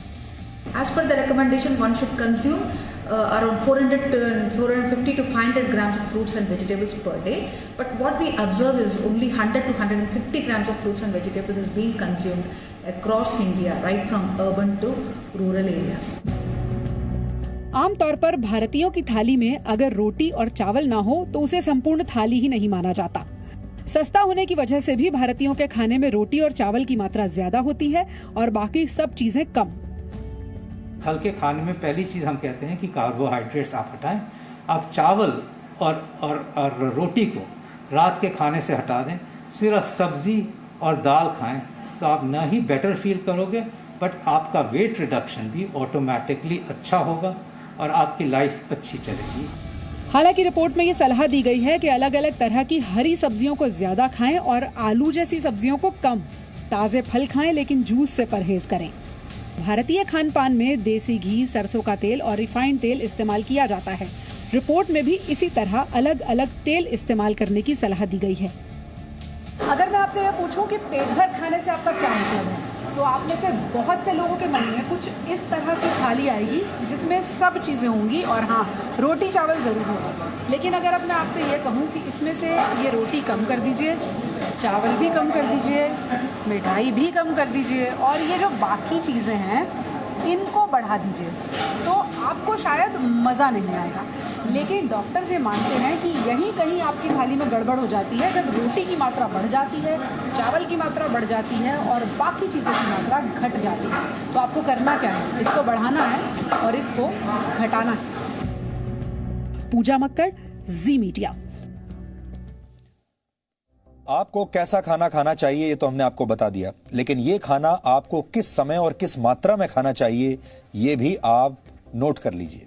As per the recommendation, one should consume around 450 to 500 grams of fruits and vegetables per day. But what we observe is only 100 to 150 grams of fruits and vegetables is being consumed across India, right from urban to rural areas. आमतौर पर भारतीयों की थाली में अगर रोटी और चावल ना हो तो उसे संपूर्ण थाली ही नहीं माना जाता। सस्ता होने की वजह से भी भारतीयों के खाने में रोटी और चावल की मात्रा ज्यादा होती है और बाकी सब चीजें कम। हल्के खाने में पहली चीज हम कहते हैं कि कार्बोहाइड्रेट्स आप हटाएं। आप चावल और रोटी को रात के खाने से हटा दें, सिर्फ सब्जी और दाल खाएं तो आप न ही बेटर फील करोगे बट आपका वेट रिडक्शन भी ऑटोमेटिकली अच्छा होगा और आपकी लाइफ अच्छी चलेगी। हालांकि रिपोर्ट में ये सलाह दी गई है कि अलग अलग तरह की हरी सब्जियों को ज्यादा खाएं और आलू जैसी सब्जियों को कम। ताजे फल खाएं लेकिन जूस से परहेज करें। भारतीय खान पान में देसी घी, सरसों का तेल और रिफाइंड तेल इस्तेमाल किया जाता है। रिपोर्ट में भी इसी तरह अलग अलग तेल इस्तेमाल करने की सलाह दी गई है। अगर मैं आपसे यह पूछूं कि पेट भर खाने से आपका क्या मतलब है, तो आप में से बहुत से लोगों के मन में कुछ इस तरह की थाली आएगी जिसमें सब चीज़ें होंगी और हाँ, रोटी चावल ज़रूर होगा। लेकिन अगर अब मैं आपसे ये कहूँ कि इसमें से ये रोटी कम कर दीजिए, चावल भी कम कर दीजिए, मिठाई भी कम कर दीजिए और ये जो बाकी चीज़ें हैं इनको बढ़ा दीजिए, तो आपको शायद मज़ा नहीं आएगा। लेकिन डॉक्टर्स ये मानते हैं कि यहीं कहीं आपकी थाली में गड़बड़ हो जाती है जब रोटी की मात्रा बढ़ जाती है, चावल की मात्रा बढ़ जाती है और बाकी चीज़ों की मात्रा घट जाती है। तो आपको करना क्या है, इसको बढ़ाना है और इसको घटाना है। पूजा मक्कड़, जी मीडिया। आपको कैसा खाना खाना चाहिए ये तो हमने आपको बता दिया, लेकिन ये खाना आपको किस समय और किस मात्रा में खाना चाहिए ये भी आप नोट कर लीजिए।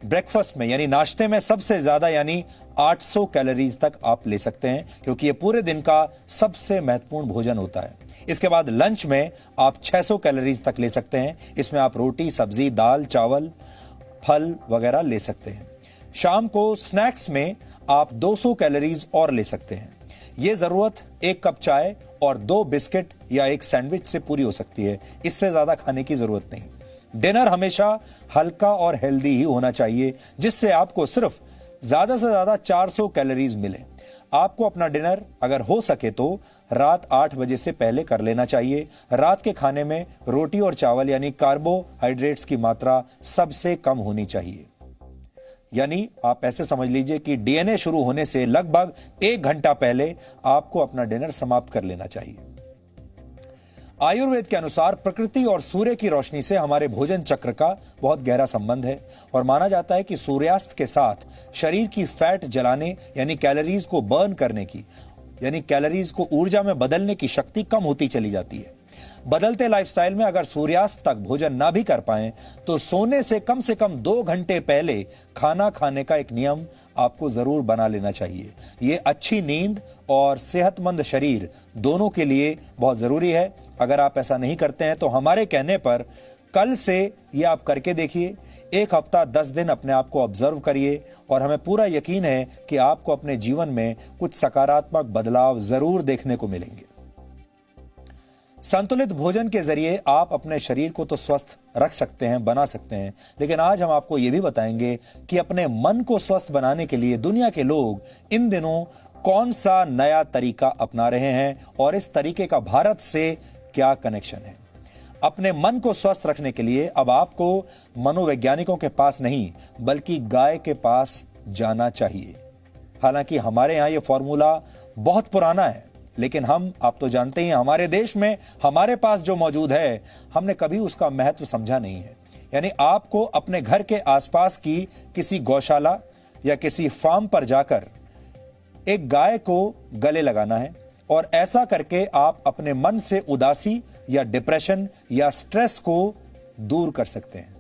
ब्रेकफास्ट में यानी नाश्ते में सबसे ज्यादा यानी 800 कैलोरीज तक आप ले सकते हैं, क्योंकि ये पूरे दिन का सबसे महत्वपूर्ण भोजन होता है। इसके बाद लंच में आप 600 कैलोरीज तक ले सकते हैं। इसमें आप रोटी, सब्जी, दाल, चावल, फल वगैरह ले सकते हैं। शाम को स्नैक्स में आप 200 कैलोरीज और ले सकते हैं। ये जरूरत 1 कप चाय और 2 बिस्किट या 1 सैंडविच से पूरी हो सकती है। इससे ज्यादा खाने की जरूरत नहीं। डिनर हमेशा हल्का और हेल्दी ही होना चाहिए, जिससे आपको सिर्फ ज्यादा से ज्यादा 400 कैलोरीज मिले। आपको अपना डिनर अगर हो सके तो रात 8 बजे से पहले कर लेना चाहिए। रात के खाने में रोटी और चावल यानी कार्बोहाइड्रेट्स की मात्रा सबसे कम होनी चाहिए। यानी आप ऐसे समझ लीजिए कि डीएनए शुरू होने से लगभग 1 घंटा पहले आपको अपना डिनर समाप्त कर लेना चाहिए। आयुर्वेद के अनुसार प्रकृति और सूर्य की रोशनी से हमारे भोजन चक्र का बहुत गहरा संबंध है और माना जाता है कि सूर्यास्त के साथ शरीर की फैट जलाने यानी कैलोरीज को बर्न करने की यानी कैलोरीज को ऊर्जा में बदलने की शक्ति कम होती चली जाती है। बदलते लाइफस्टाइल में अगर सूर्यास्त तक भोजन ना भी कर पाएं तो सोने से कम 2 घंटे पहले खाना खाने का एक नियम आपको जरूर बना लेना चाहिए। ये अच्छी नींद और सेहतमंद शरीर दोनों के लिए बहुत जरूरी है। अगर आप ऐसा नहीं करते हैं तो हमारे कहने पर कल से ये आप करके देखिए। 1 हफ्ता 10 दिन अपने आप को ऑब्जर्व करिए और हमें पूरा यकीन है कि आपको अपने जीवन में कुछ सकारात्मक बदलाव जरूर देखने को मिलेंगे। संतुलित भोजन के जरिए आप अपने शरीर को तो स्वस्थ रख सकते हैं, बना सकते हैं, लेकिन आज हम आपको यह भी बताएंगे कि अपने मन को स्वस्थ बनाने के लिए दुनिया के लोग इन दिनों कौन सा नया तरीका अपना रहे हैं और इस तरीके का भारत से क्या कनेक्शन है। अपने मन को स्वस्थ रखने के लिए अब आपको मनोवैज्ञानिकों के पास नहीं बल्कि गाय के पास जाना चाहिए। हालांकि हमारे यहां यह फॉर्मूला बहुत पुराना है, लेकिन आप तो जानते हैं हमारे देश में हमारे पास जो मौजूद है हमने कभी उसका महत्व समझा नहीं है। यानी आपको अपने घर के आसपास की किसी गौशाला या किसी फार्म पर जाकर एक गाय को गले लगाना है और ऐसा करके आप अपने मन से उदासी या डिप्रेशन या स्ट्रेस को दूर कर सकते हैं।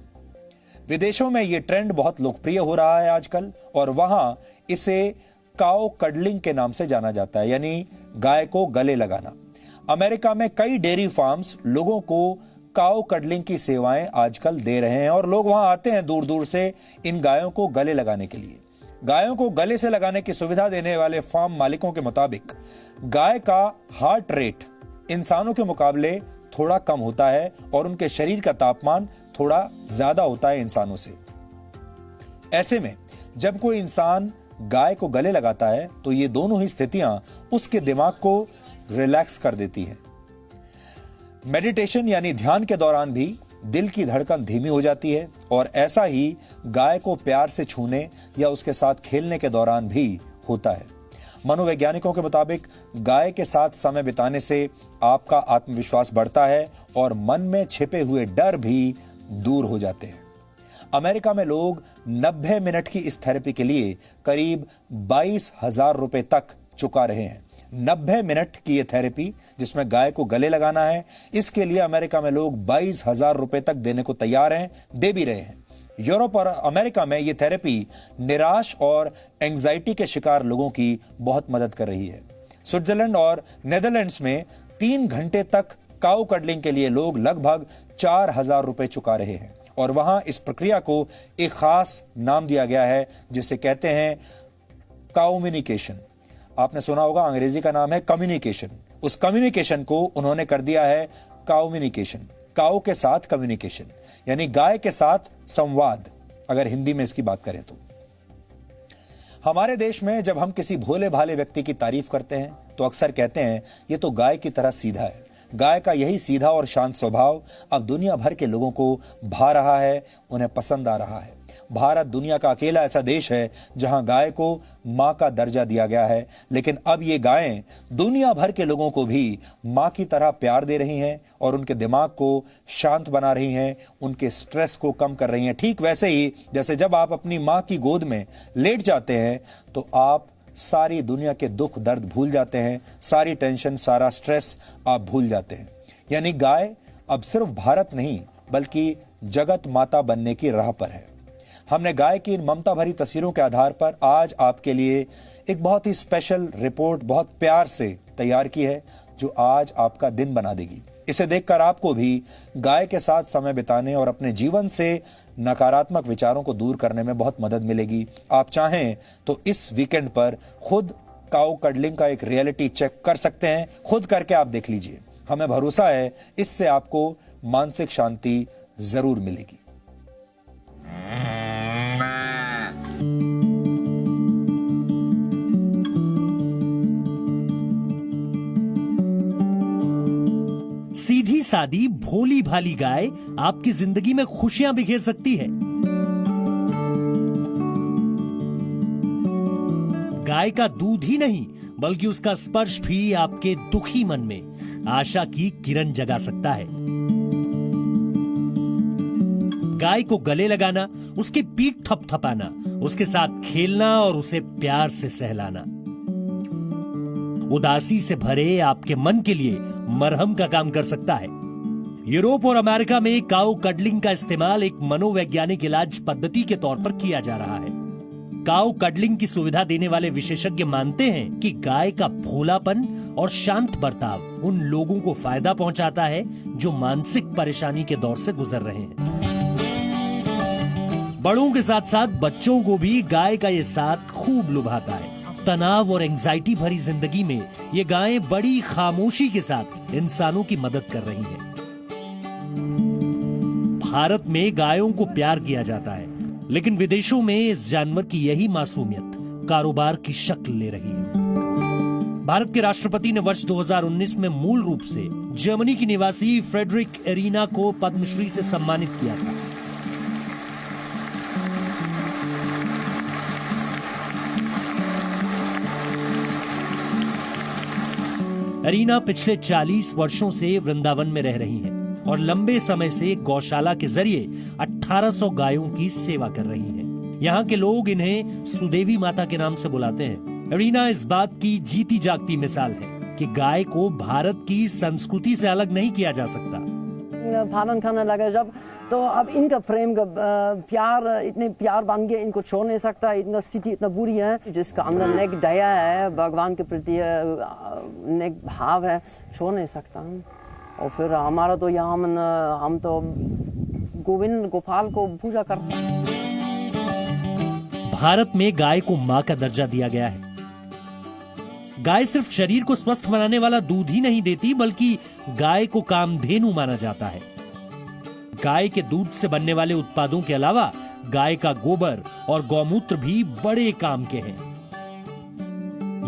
विदेशों में यह ट्रेंड बहुत लोकप्रिय हो रहा है आजकल और वहां इसे काउ कडलिंग के नाम से जाना जाता है, यानी गाय को गले लगाना। अमेरिका में कई डेयरी फार्म्स लोगों को काउ कडलिंग की सेवाएं आजकल दे रहे हैं और लोग वहां आते हैं दूर दूर से इन गायों को गले लगाने के लिए। गायों को गले से लगाने की सुविधा देने वाले फार्म मालिकों के मुताबिक गाय का हार्ट रेट इंसानों के मुकाबले थोड़ा कम होता है और उनके शरीर का तापमान थोड़ा ज्यादा होता है इंसानों से। ऐसे में जब कोई इंसान गाय को गले लगाता है तो ये दोनों ही स्थितियां उसके दिमाग को रिलैक्स कर देती हैं। मेडिटेशन यानी ध्यान के दौरान भी दिल की धड़कन धीमी हो जाती है और ऐसा ही गाय को प्यार से छूने या उसके साथ खेलने के दौरान भी होता है। मनोवैज्ञानिकों के मुताबिक गाय के साथ समय बिताने से आपका आत्मविश्वास बढ़ता है और मन में छिपे हुए डर भी दूर हो जाते हैं। अमेरिका में लोग 90 मिनट की इस थेरेपी के लिए करीब 22,000 रुपए तक चुका रहे हैं। 90 मिनट की यह थेरेपी जिसमें गाय को गले लगाना है, इसके लिए अमेरिका में लोग 22,000 रुपए तक देने को तैयार हैं, दे भी रहे हैं। यूरोप और अमेरिका में यह थेरेपी निराश और एंजाइटी के शिकार लोगों की बहुत मदद कर रही है। स्विट्जरलैंड और नेदरलैंड्स में 3 घंटे तक काऊ कडलिंग के लिए लोग लगभग 4,000 रुपए चुका रहे हैं और वहां इस प्रक्रिया को एक खास नाम दिया गया है जिसे कहते हैं काउम्युनिकेशन। आपने सुना होगा, अंग्रेजी का नाम है कम्युनिकेशन। उस कम्युनिकेशन को उन्होंने कर दिया है काउम्युनिकेशन, काऊ के साथ कम्युनिकेशन, यानी गाय के साथ संवाद, अगर हिंदी में इसकी बात करें तो। हमारे देश में जब हम किसी भोले भाले व्यक्ति की तारीफ करते हैं तो अक्सर कहते हैं ये तो गाय की तरह सीधा है। गाय का यही सीधा और शांत स्वभाव अब दुनिया भर के लोगों को भा रहा है, उन्हें पसंद आ रहा है। भारत दुनिया का अकेला ऐसा देश है जहां गाय को मां का दर्जा दिया गया है, लेकिन अब ये गायें दुनिया भर के लोगों को भी मां की तरह प्यार दे रही हैं और उनके दिमाग को शांत बना रही हैं, उनके स्ट्रेस को कम कर रही हैं। ठीक वैसे ही जैसे जब आप अपनी मां की गोद में लेट जाते हैं तो आप सारी दुनिया के दुख दर्द भूल जाते हैं, सारी टेंशन, सारा स्ट्रेस आप भूल जाते हैं। यानी गाय अब सिर्फ भारत नहीं बल्कि जगत माता बनने की राह पर है। हमने गाय की इन ममता भरी तस्वीरों के आधार पर आज आपके लिए एक बहुत ही स्पेशल रिपोर्ट बहुत प्यार से तैयार की है जो आज आपका दिन बना देगी। इसे देखकर आपको भी गाय के साथ समय बिताने और अपने जीवन से नकारात्मक विचारों को दूर करने में बहुत मदद मिलेगी। आप चाहें तो इस वीकेंड पर खुद काऊ कडलिंग का एक रियलिटी चेक कर सकते हैं, खुद करके आप देख लीजिए। हमें भरोसा है इससे आपको मानसिक शांति जरूर मिलेगी। सीधी सादी भोली भाली गाय आपकी जिंदगी में खुशियां बिखेर सकती है। गाय का दूध ही नहीं बल्कि उसका स्पर्श भी आपके दुखी मन में आशा की किरण जगा सकता है। गाय को गले लगाना, उसकी पीठ थपथपाना, उसके साथ खेलना और उसे प्यार से सहलाना उदासी से भरे आपके मन के लिए मरहम का काम कर सकता है। यूरोप और अमेरिका में काऊ कडलिंग का इस्तेमाल एक मनोवैज्ञानिक इलाज पद्धति के तौर पर किया जा रहा है। काऊ कडलिंग की सुविधा देने वाले विशेषज्ञ मानते हैं कि गाय का भोलापन और शांत बर्ताव उन लोगों को फायदा पहुंचाता है जो मानसिक परेशानी के दौर से गुजर रहे हैं। बड़ों के साथ साथ बच्चों को भी गाय का ये साथ खूब लुभाता है। तनाव और एंजाइटी भरी जिंदगी में ये गायें बड़ी खामोशी के साथ इंसानों की मदद कर रही हैं। भारत में गायों को प्यार किया जाता है, लेकिन विदेशों में इस जानवर की यही मासूमियत कारोबार की शक्ल ले रही है। भारत के राष्ट्रपति ने वर्ष 2019 में मूल रूप से जर्मनी की निवासी फ्रेडरिक एरिना को पद्मश्री से सम्मानित किया था। एरिना पिछले 40 वर्षों से वृंदावन में रह रही हैं और लंबे समय से गौशाला के जरिए 1800 गायों की सेवा कर रही हैं। यहाँ के लोग इन्हें सुदेवी माता के नाम से बुलाते हैं। एरिना इस बात की जीती जागती मिसाल है कि गाय को भारत की संस्कृति से अलग नहीं किया जा सकता। पालन करने लगे जब, तो अब इनका प्रेम का प्यार इतने प्यार बन गया, इनको छोड़ नहीं सकता। इतना स्थिति इतना बुरी है, जिसका अंदर नेक दया है, भगवान के प्रति नेक भाव है, छोड़ नहीं सकता। और फिर हमारा तो यहाँ हम तो गोविंद गोपाल को पूजा करते हैं। भारत में गाय को मां का दर्जा दिया गया है। गाय सिर्फ शरीर को स्वस्थ बनाने वाला दूध ही नहीं देती, बल्कि गाय को कामधेनु माना जाता है। गाय के दूध से बनने वाले उत्पादों के अलावा गाय का गोबर और गौमूत्र भी बड़े काम के हैं।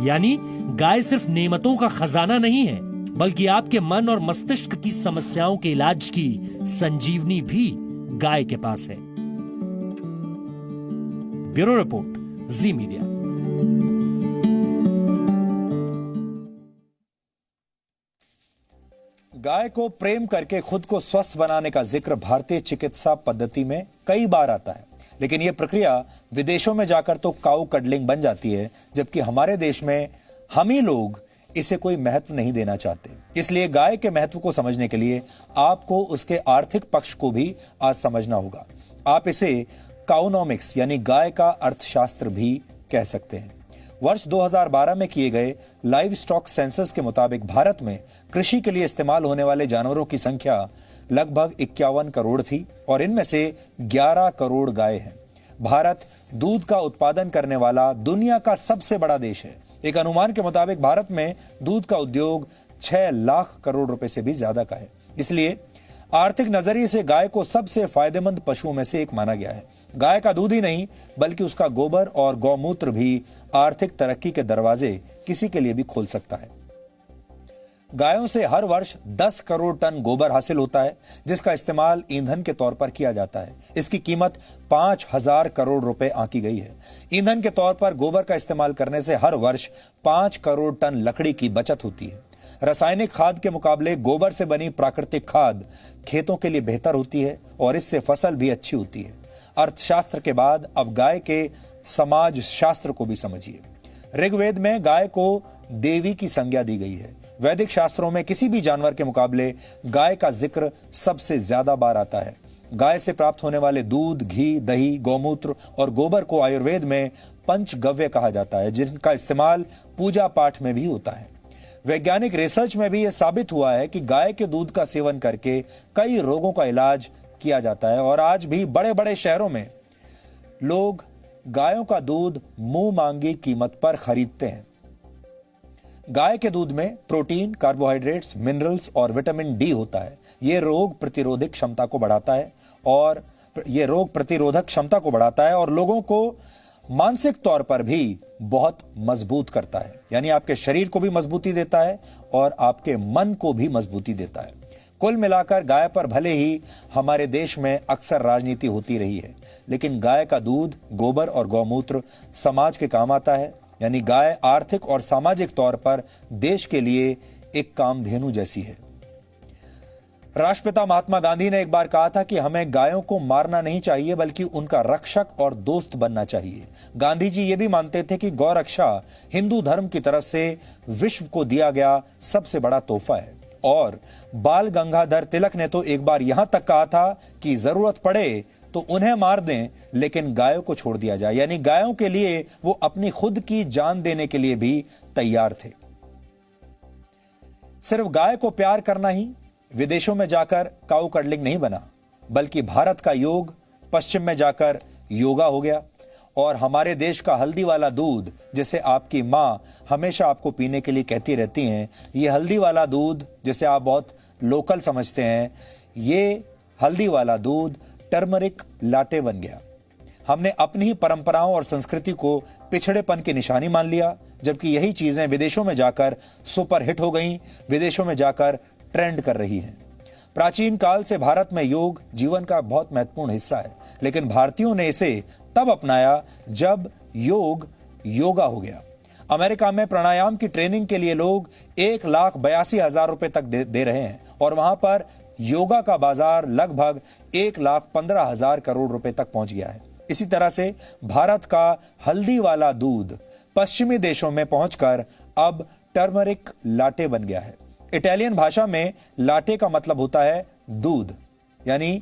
यानी गाय सिर्फ नेमतों का खजाना नहीं है, बल्कि आपके मन और मस्तिष्क की समस्याओं के इलाज की संजीवनी भी गाय के पास है। ब्यूरो रिपोर्ट, जी मीडिया। गाय को प्रेम करके खुद को स्वस्थ बनाने का जिक्र भारतीय चिकित्सा पद्धति में कई बार आता है, लेकिन यह प्रक्रिया विदेशों में जाकर तो काऊ कडलिंग बन जाती है, जबकि हमारे देश में हम ही लोग इसे कोई महत्व नहीं देना चाहते। इसलिए गाय के महत्व को समझने के लिए आपको उसके आर्थिक पक्ष को भी आज समझना होगा। आप इसे काउनोमिक्स यानी गाय का अर्थशास्त्र भी कह सकते हैं। वर्ष 2012 में किए गए लाइव स्टॉक सेंसस के मुताबिक भारत में कृषि के लिए इस्तेमाल होने वाले जानवरों की संख्या लगभग 51 करोड़ थी और इनमें से 11 करोड़ गाय हैं। भारत दूध का उत्पादन करने वाला दुनिया का सबसे बड़ा देश है। एक अनुमान के मुताबिक भारत में दूध का उद्योग 6 लाख करोड़ रुपए से भी ज्यादा का है। इसलिए आर्थिक नजरिए से गाय को सबसे फायदेमंद पशुओं में से एक माना गया है। गाय का दूध ही नहीं बल्कि उसका गोबर और गौमूत्र भी आर्थिक तरक्की के दरवाजे किसी के लिए भी खोल सकता है। गायों से हर वर्ष 10 करोड़ टन गोबर हासिल होता है, जिसका इस्तेमाल ईंधन के तौर पर किया जाता है। इसकी कीमत 5,000 करोड़ रुपए आंकी गई है। ईंधन के तौर पर गोबर का इस्तेमाल करने से हर वर्ष 5 करोड़ टन लकड़ी की बचत होती है। रासायनिक खाद के मुकाबले गोबर से बनी प्राकृतिक खाद खेतों के लिए बेहतर होती है और इससे फसल भी अच्छी होती है। अर्थशास्त्र के बाद अब गाय के समाज शास्त्र को भी समझिए। ऋग्वेद में गाय को देवी की संज्ञा दी गई है। वैदिक शास्त्रों में किसी भी जानवर के मुकाबले गाय का जिक्र सबसे ज्यादा बार आता है। गाय से प्राप्त होने वाले दूध, घी, दही, गौमूत्र और गोबर को आयुर्वेद में पंचगव्य कहा जाता है, जिनका इस्तेमाल पूजा पाठ में भी होता है। वैज्ञानिक रिसर्च में भी यह साबित हुआ है कि गाय के दूध का सेवन करके कई रोगों का इलाज किया जाता है और आज भी बड़े बड़े शहरों में लोग गायों का दूध मुंह मांगी कीमत पर खरीदते हैं। गाय के दूध में प्रोटीन, कार्बोहाइड्रेट्स, मिनरल्स और विटामिन डी होता है। यह रोग प्रतिरोधक क्षमता को बढ़ाता है और लोगों को मानसिक तौर पर भी बहुत मजबूत करता है। यानी आपके शरीर को भी मजबूती देता है और आपके मन को भी मजबूती देता है। कुल मिलाकर गाय पर भले ही हमारे देश में अक्सर राजनीति होती रही है, लेकिन गाय का दूध, गोबर और गौमूत्र समाज के काम आता है। यानी गाय आर्थिक और सामाजिक तौर पर देश के लिए एक कामधेनु जैसी है। राष्ट्रपिता महात्मा गांधी ने एक बार कहा था कि हमें गायों को मारना नहीं चाहिए बल्कि उनका रक्षक और दोस्त बनना चाहिए। गांधी जी ये भी मानते थे कि गौ रक्षा हिंदू धर्म की तरफ से विश्व को दिया गया सबसे बड़ा तोहफा है। और बाल गंगाधर तिलक ने तो एक बार यहां तक कहा था कि जरूरत पड़े तो उन्हें मार दें लेकिन गायों को छोड़ दिया जाए। यानी गायों के लिए वो अपनी खुद की जान देने के लिए भी तैयार थे। सिर्फ गाय को प्यार करना ही विदेशों में जाकर काऊ कडलिंग नहीं बना, बल्कि भारत का योग पश्चिम में जाकर योगा हो गया। और हमारे देश का हल्दी वाला दूध, जिसे आपकी मां हमेशा आपको पीने के लिए कहती रहती हैं, ये हल्दी वाला दूध जिसे आप बहुत लोकल समझते हैं, ये हल्दी वाला दूध टर्मरिक लाटे बन गया। हमने अपनी ही परंपराओं और संस्कृति को पिछड़ेपन की निशानी मान लिया, जबकि यही चीजें विदेशों में जाकर सुपर हिट हो गईं, विदेशों में जाकर ट्रेंड कर रही हैं। प्राचीन काल से भारत में योग जीवन का बहुत महत्वपूर्ण हिस्सा है, लेकिन भारतीयों ने इसे तब अपनाया जब योग योगा हो गया। अमेरिका में प्राणायाम की ट्रेनिंग के लिए लोग 1,82,000 रुपए तक दे रहे हैं और वहां पर योगा का बाजार लगभग 1,15,000 करोड़ रुपए तक पहुंच गया है। इसी तरह से भारत का हल्दी वाला दूध पश्चिमी देशों में पहुंचकर अब टर्मरिक लाटे बन गया है। इटालियन भाषा में लाटे का मतलब होता है दूध, यानी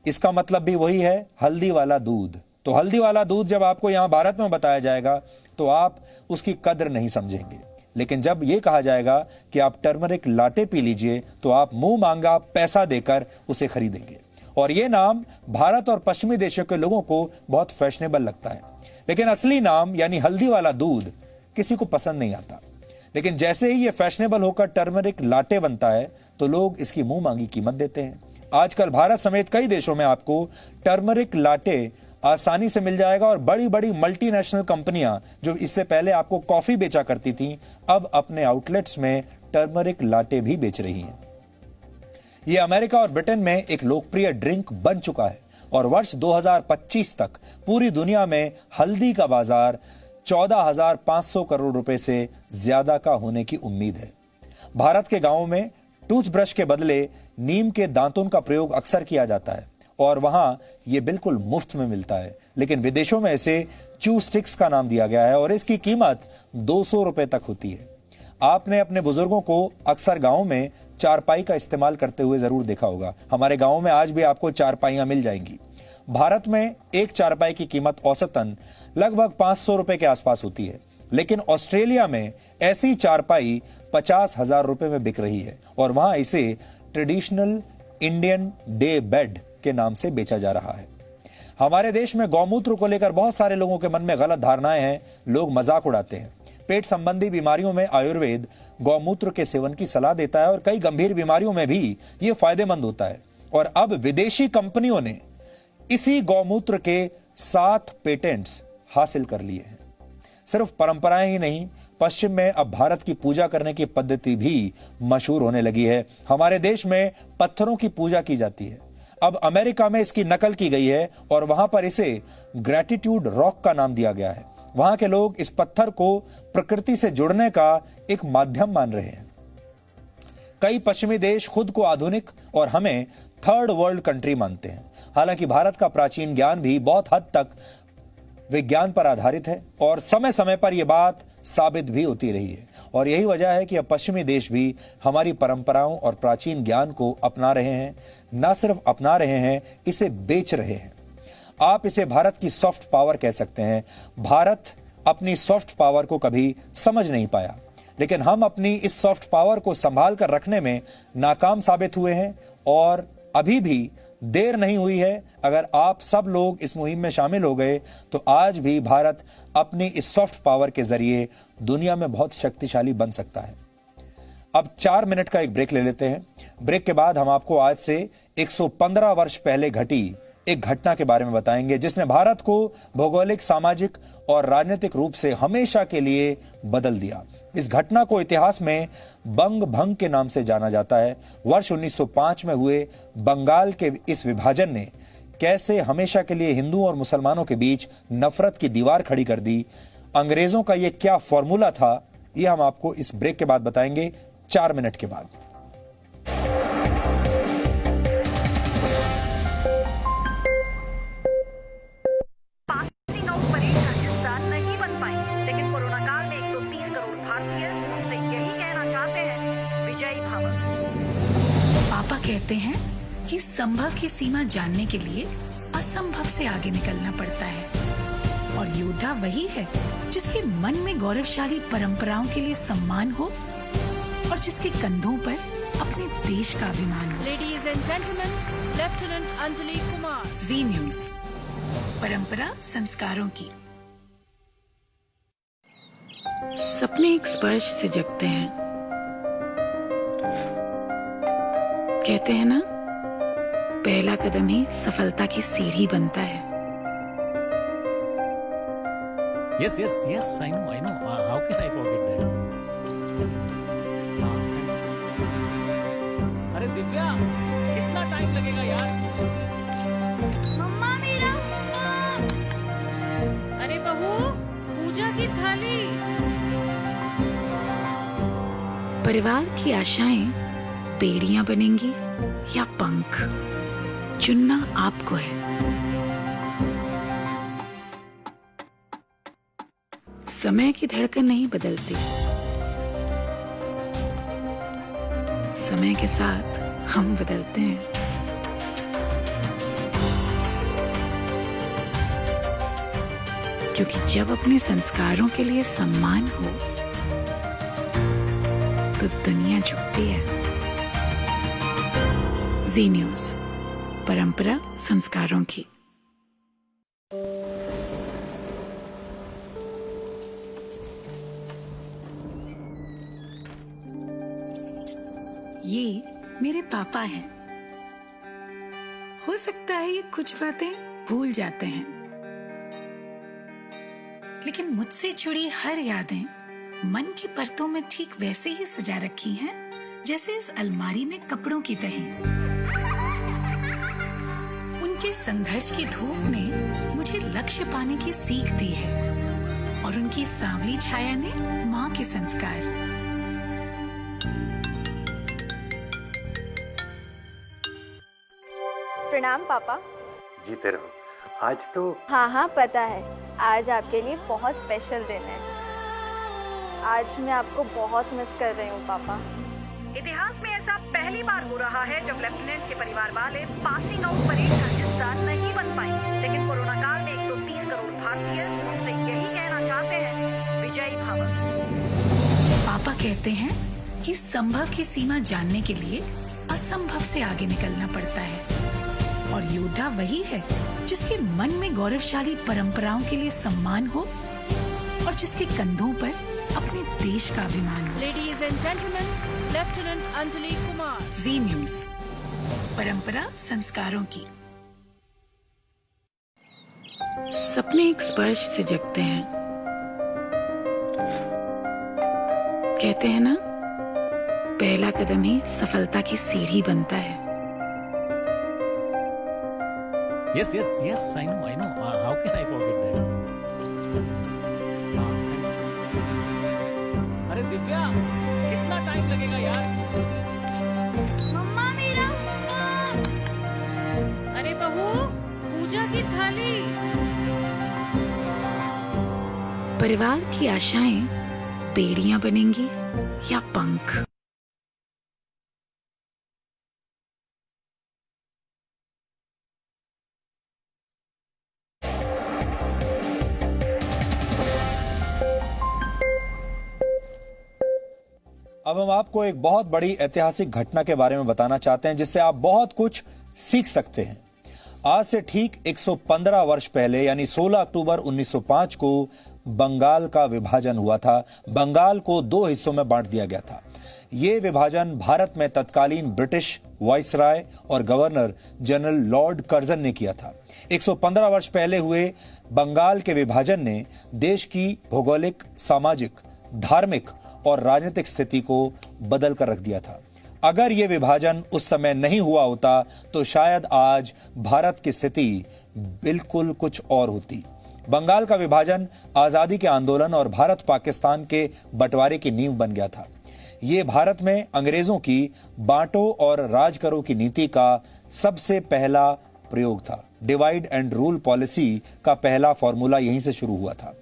इसका मतलब भी वही है, हल्दी वाला दूध। तो हल्दी वाला दूध जब आपको यहां भारत में बताया जाएगा तो आप उसकी कद्र नहीं समझेंगे, लेकिन जब यह कहा जाएगा कि आप टर्मरिक लाटे पी लीजिए तो आप मुंह मांगा पैसा देकर उसे खरीदेंगे। और यह नाम भारत और पश्चिमी देशों के लोगों को बहुत फैशनेबल लगता है, लेकिन असली नाम यानी हल्दी वाला दूध किसी को पसंद नहीं आता। लेकिन जैसे ही यह फैशनेबल होकर टर्मरिक लाटे बनता है तो लोग इसकी मुंह मांगी कीमत देते हैं। आजकल भारत समेत कई देशों में आपको टर्मरिक लाटे आसानी से मिल जाएगा और बड़ी बड़ी मल्टीनेशनल कंपनियां जो इससे पहले आपको कॉफी बेचा करती थीं, अब अपने आउटलेट्स में टर्मरिक लाटे भी बेच रही हैं। यह अमेरिका और ब्रिटेन में एक लोकप्रिय ड्रिंक बन चुका है और वर्ष 2025 तक पूरी दुनिया में हल्दी का बाजार 14,500 करोड़ रुपए से ज्यादा का होने की उम्मीद है। भारत के गांवों में टूथब्रश के बदले नीम के दांतों का प्रयोग अक्सर किया जाता है और वहां यह बिल्कुल मुफ्त में मिलता है, लेकिन विदेशों में इसे च्यू स्टिक्स का नाम दिया गया है और इसकी कीमत 200 रुपए तक होती है। आपने अपने बुजुर्गों को अक्सर गांव में चारपाई का इस्तेमाल करते हुए जरूर देखा होगा। हमारे गांव में आज भी आपको चारपाइयां मिल जाएंगी। भारत में एक चारपाई की कीमत औसतन लगभग 500 रुपए के आसपास होती है, लेकिन ऑस्ट्रेलिया में ऐसी चारपाई 50,000 रुपए में बिक रही है और वहां इसे ट्रेडिशनल इंडियन डे बेड के नाम से बेचा जा रहा है। हमारे देश में गौमूत्र को लेकर बहुत सारे लोगों के मन में गलत धारणाएं हैं। लोग मजाक उड़ाते हैं। पेट संबंधी बीमारियों में आयुर्वेद गौमूत्र के सेवन की सलाह देता है और कई गंभीर बीमारियों में भी यह फायदेमंद होता है। और अब विदेशी कंपनियों ने इसी गौमूत्र के 7 पेटेंट्स हासिल कर लिए हैं। सिर्फ परंपराएं ही नहीं, पश्चिम में अब भारत की पूजा करने की पद्धति भी मशहूर होने लगी है। हमारे देश में पत्थरों की पूजा की जाती है, अब अमेरिका में इसकी नकल की गई है और वहां पर इसे ग्रैटिट्यूड रॉक का नाम दिया गया है। वहां के लोग इस पत्थर को प्रकृति से जुड़ने का एक माध्यम मान रहे हैं। कई पश्चिमी देश खुद को आधुनिक और हमें थर्ड वर्ल्ड कंट्री मानते हैं। हालांकि भारत का प्राचीन ज्ञान भी बहुत हद तक विज्ञान पर आधारित है और समय समय पर यह बात साबित भी होती रही है। और यही वजह है कि अब पश्चिमी देश भी हमारी परंपराओं और प्राचीन ज्ञान को अपना रहे हैं। न सिर्फ अपना रहे हैं, इसे बेच रहे हैं। आप इसे भारत की सॉफ्ट पावर कह सकते हैं। भारत अपनी सॉफ्ट पावर को कभी समझ नहीं पाया, लेकिन हम अपनी इस सॉफ्ट पावर को संभाल कर रखने में नाकाम साबित हुए हैं और अभी भी देर नहीं हुई है। अगर आप सब लोग इस मुहिम में शामिल हो गए तो आज भी भारत अपनी इस सॉफ्ट पावर के जरिए दुनिया में बहुत शक्तिशाली बन सकता है। अब 4 मिनट का एक ब्रेक ले लेते हैं। ब्रेक के बाद हम आपको आज से 115 वर्ष पहले घटी एक घटना के बारे में बताएंगे जिसने भारत को भौगोलिक, सामाजिक और राजनीतिक रूप से हमेशा के लिए बदल दिया। इस घटना को इतिहास में बंग भंग के नाम से जाना जाता है। वर्ष 1905 में हुए बंगाल के इस विभाजन ने कैसे हमेशा के लिए हिंदुओं और मुसलमानों के बीच नफरत की दीवार खड़ी कर दी, अंग्रेजों का यह क्या फॉर्मूला था, यह हम आपको इस ब्रेक के बाद बताएंगे, 4 मिनट के बाद। कहते हैं कि संभव की सीमा जानने के लिए असंभव से आगे निकलना पड़ता है और योद्धा वही है जिसके मन में गौरवशाली परंपराओं के लिए सम्मान हो और जिसके कंधों पर अपने देश का अभिमान हो। Ladies and gentleman, lieutenant Anjali Kumar. Zee News, परंपरा संस्कारों की। सपने एक स्पर्श से जगते हैं। कहते हैं ना, पहला कदम ही सफलता की सीढ़ी बनता है। Yes, I know. How can I forget that? अरे दिव्या, कितना टाइम लगेगा यार? मम्मा, मेरा होमवर्क। अरे बहू, पूजा की थाली। परिवार की आशाएं बेड़ियां बनेंगी या पंख, चुनना आपको है। समय की धड़कन नहीं बदलती, समय के साथ हम बदलते हैं। क्योंकि जब अपने संस्कारों के लिए सम्मान हो तो दुनिया झुकती है। जी न्यूज, परंपरा संस्कारों की। ये मेरे पापा हैं। हो सकता है ये कुछ बातें भूल जाते हैं, लेकिन मुझसे जुड़ी हर यादें मन की परतों में ठीक वैसे ही सजा रखी हैं जैसे इस अलमारी में कपड़ों की तहें। उनके संघर्ष की धूप ने मुझे लक्ष्य पाने की सीख दी है और उनकी सांवली छाया ने माँ के संस्कार। प्रणाम पापा। जीते रहो। आज तो हाँ पता है, आज आपके लिए बहुत स्पेशल दिन है। आज मैं आपको बहुत मिस कर रही हूँ पापा। इतिहास में ऐसा पहली बार हो रहा है जब लेफ्टिनेंट के परिवार वाले पासिंग आउट परेड का हिस्सा नहीं बन पाए, लेकिन कोरोना काल में 130 करोड़ भारतीय उनसे यही कहना चाहते हैं, विजयी भव। पापा कहते हैं कि संभव की सीमा जानने के लिए असंभव से आगे निकलना पड़ता है और योद्धा वही है जिसके मन में गौरवशाली परंपराओं के लिए सम्मान हो और जिसके कंधों पर अपने देश का अभिमान हो। Ladies and gentleman, lieutenant Anjali Kumar. Zee News, परंपरा संस्कारों की। सपने एक स्पर्श से जगते हैं। कहते हैं ना, पहला कदम ही सफलता की सीढ़ी बनता है। Yes, I know. How can I forget that? अरे दिव्या, कितना टाइम लगेगा यार? मम्मा मेरा होमवर्क। अरे बहू, पूजा की थाली। परिवार की आशाएं बेड़ियां बनेंगी या पंख। अब हम आपको एक बहुत बड़ी ऐतिहासिक घटना के बारे में बताना चाहते हैं जिससे आप बहुत कुछ सीख सकते हैं। आज से ठीक 115 वर्ष पहले यानी 16 अक्टूबर 1905 को बंगाल का विभाजन हुआ था। बंगाल को दो हिस्सों में बांट दिया गया था। यह विभाजन भारत में तत्कालीन ब्रिटिश वाइसराय और गवर्नर जनरल लॉर्ड कर्जन ने किया था। 115 वर्ष पहले हुए बंगाल के विभाजन ने देश की भौगोलिक, सामाजिक, धार्मिक और राजनीतिक स्थिति को बदल कर रख दिया था। अगर यह विभाजन उस समय नहीं हुआ होता तो शायद आज भारत की स्थिति बिल्कुल कुछ और होती। बंगाल का विभाजन आजादी के आंदोलन और भारत पाकिस्तान के बंटवारे की नींव बन गया था। यह भारत में अंग्रेजों की बांटो और राज करो की नीति का सबसे पहला प्रयोग था। डिवाइड एंड रूल पॉलिसी का पहला फॉर्मूला यहीं से शुरू हुआ था।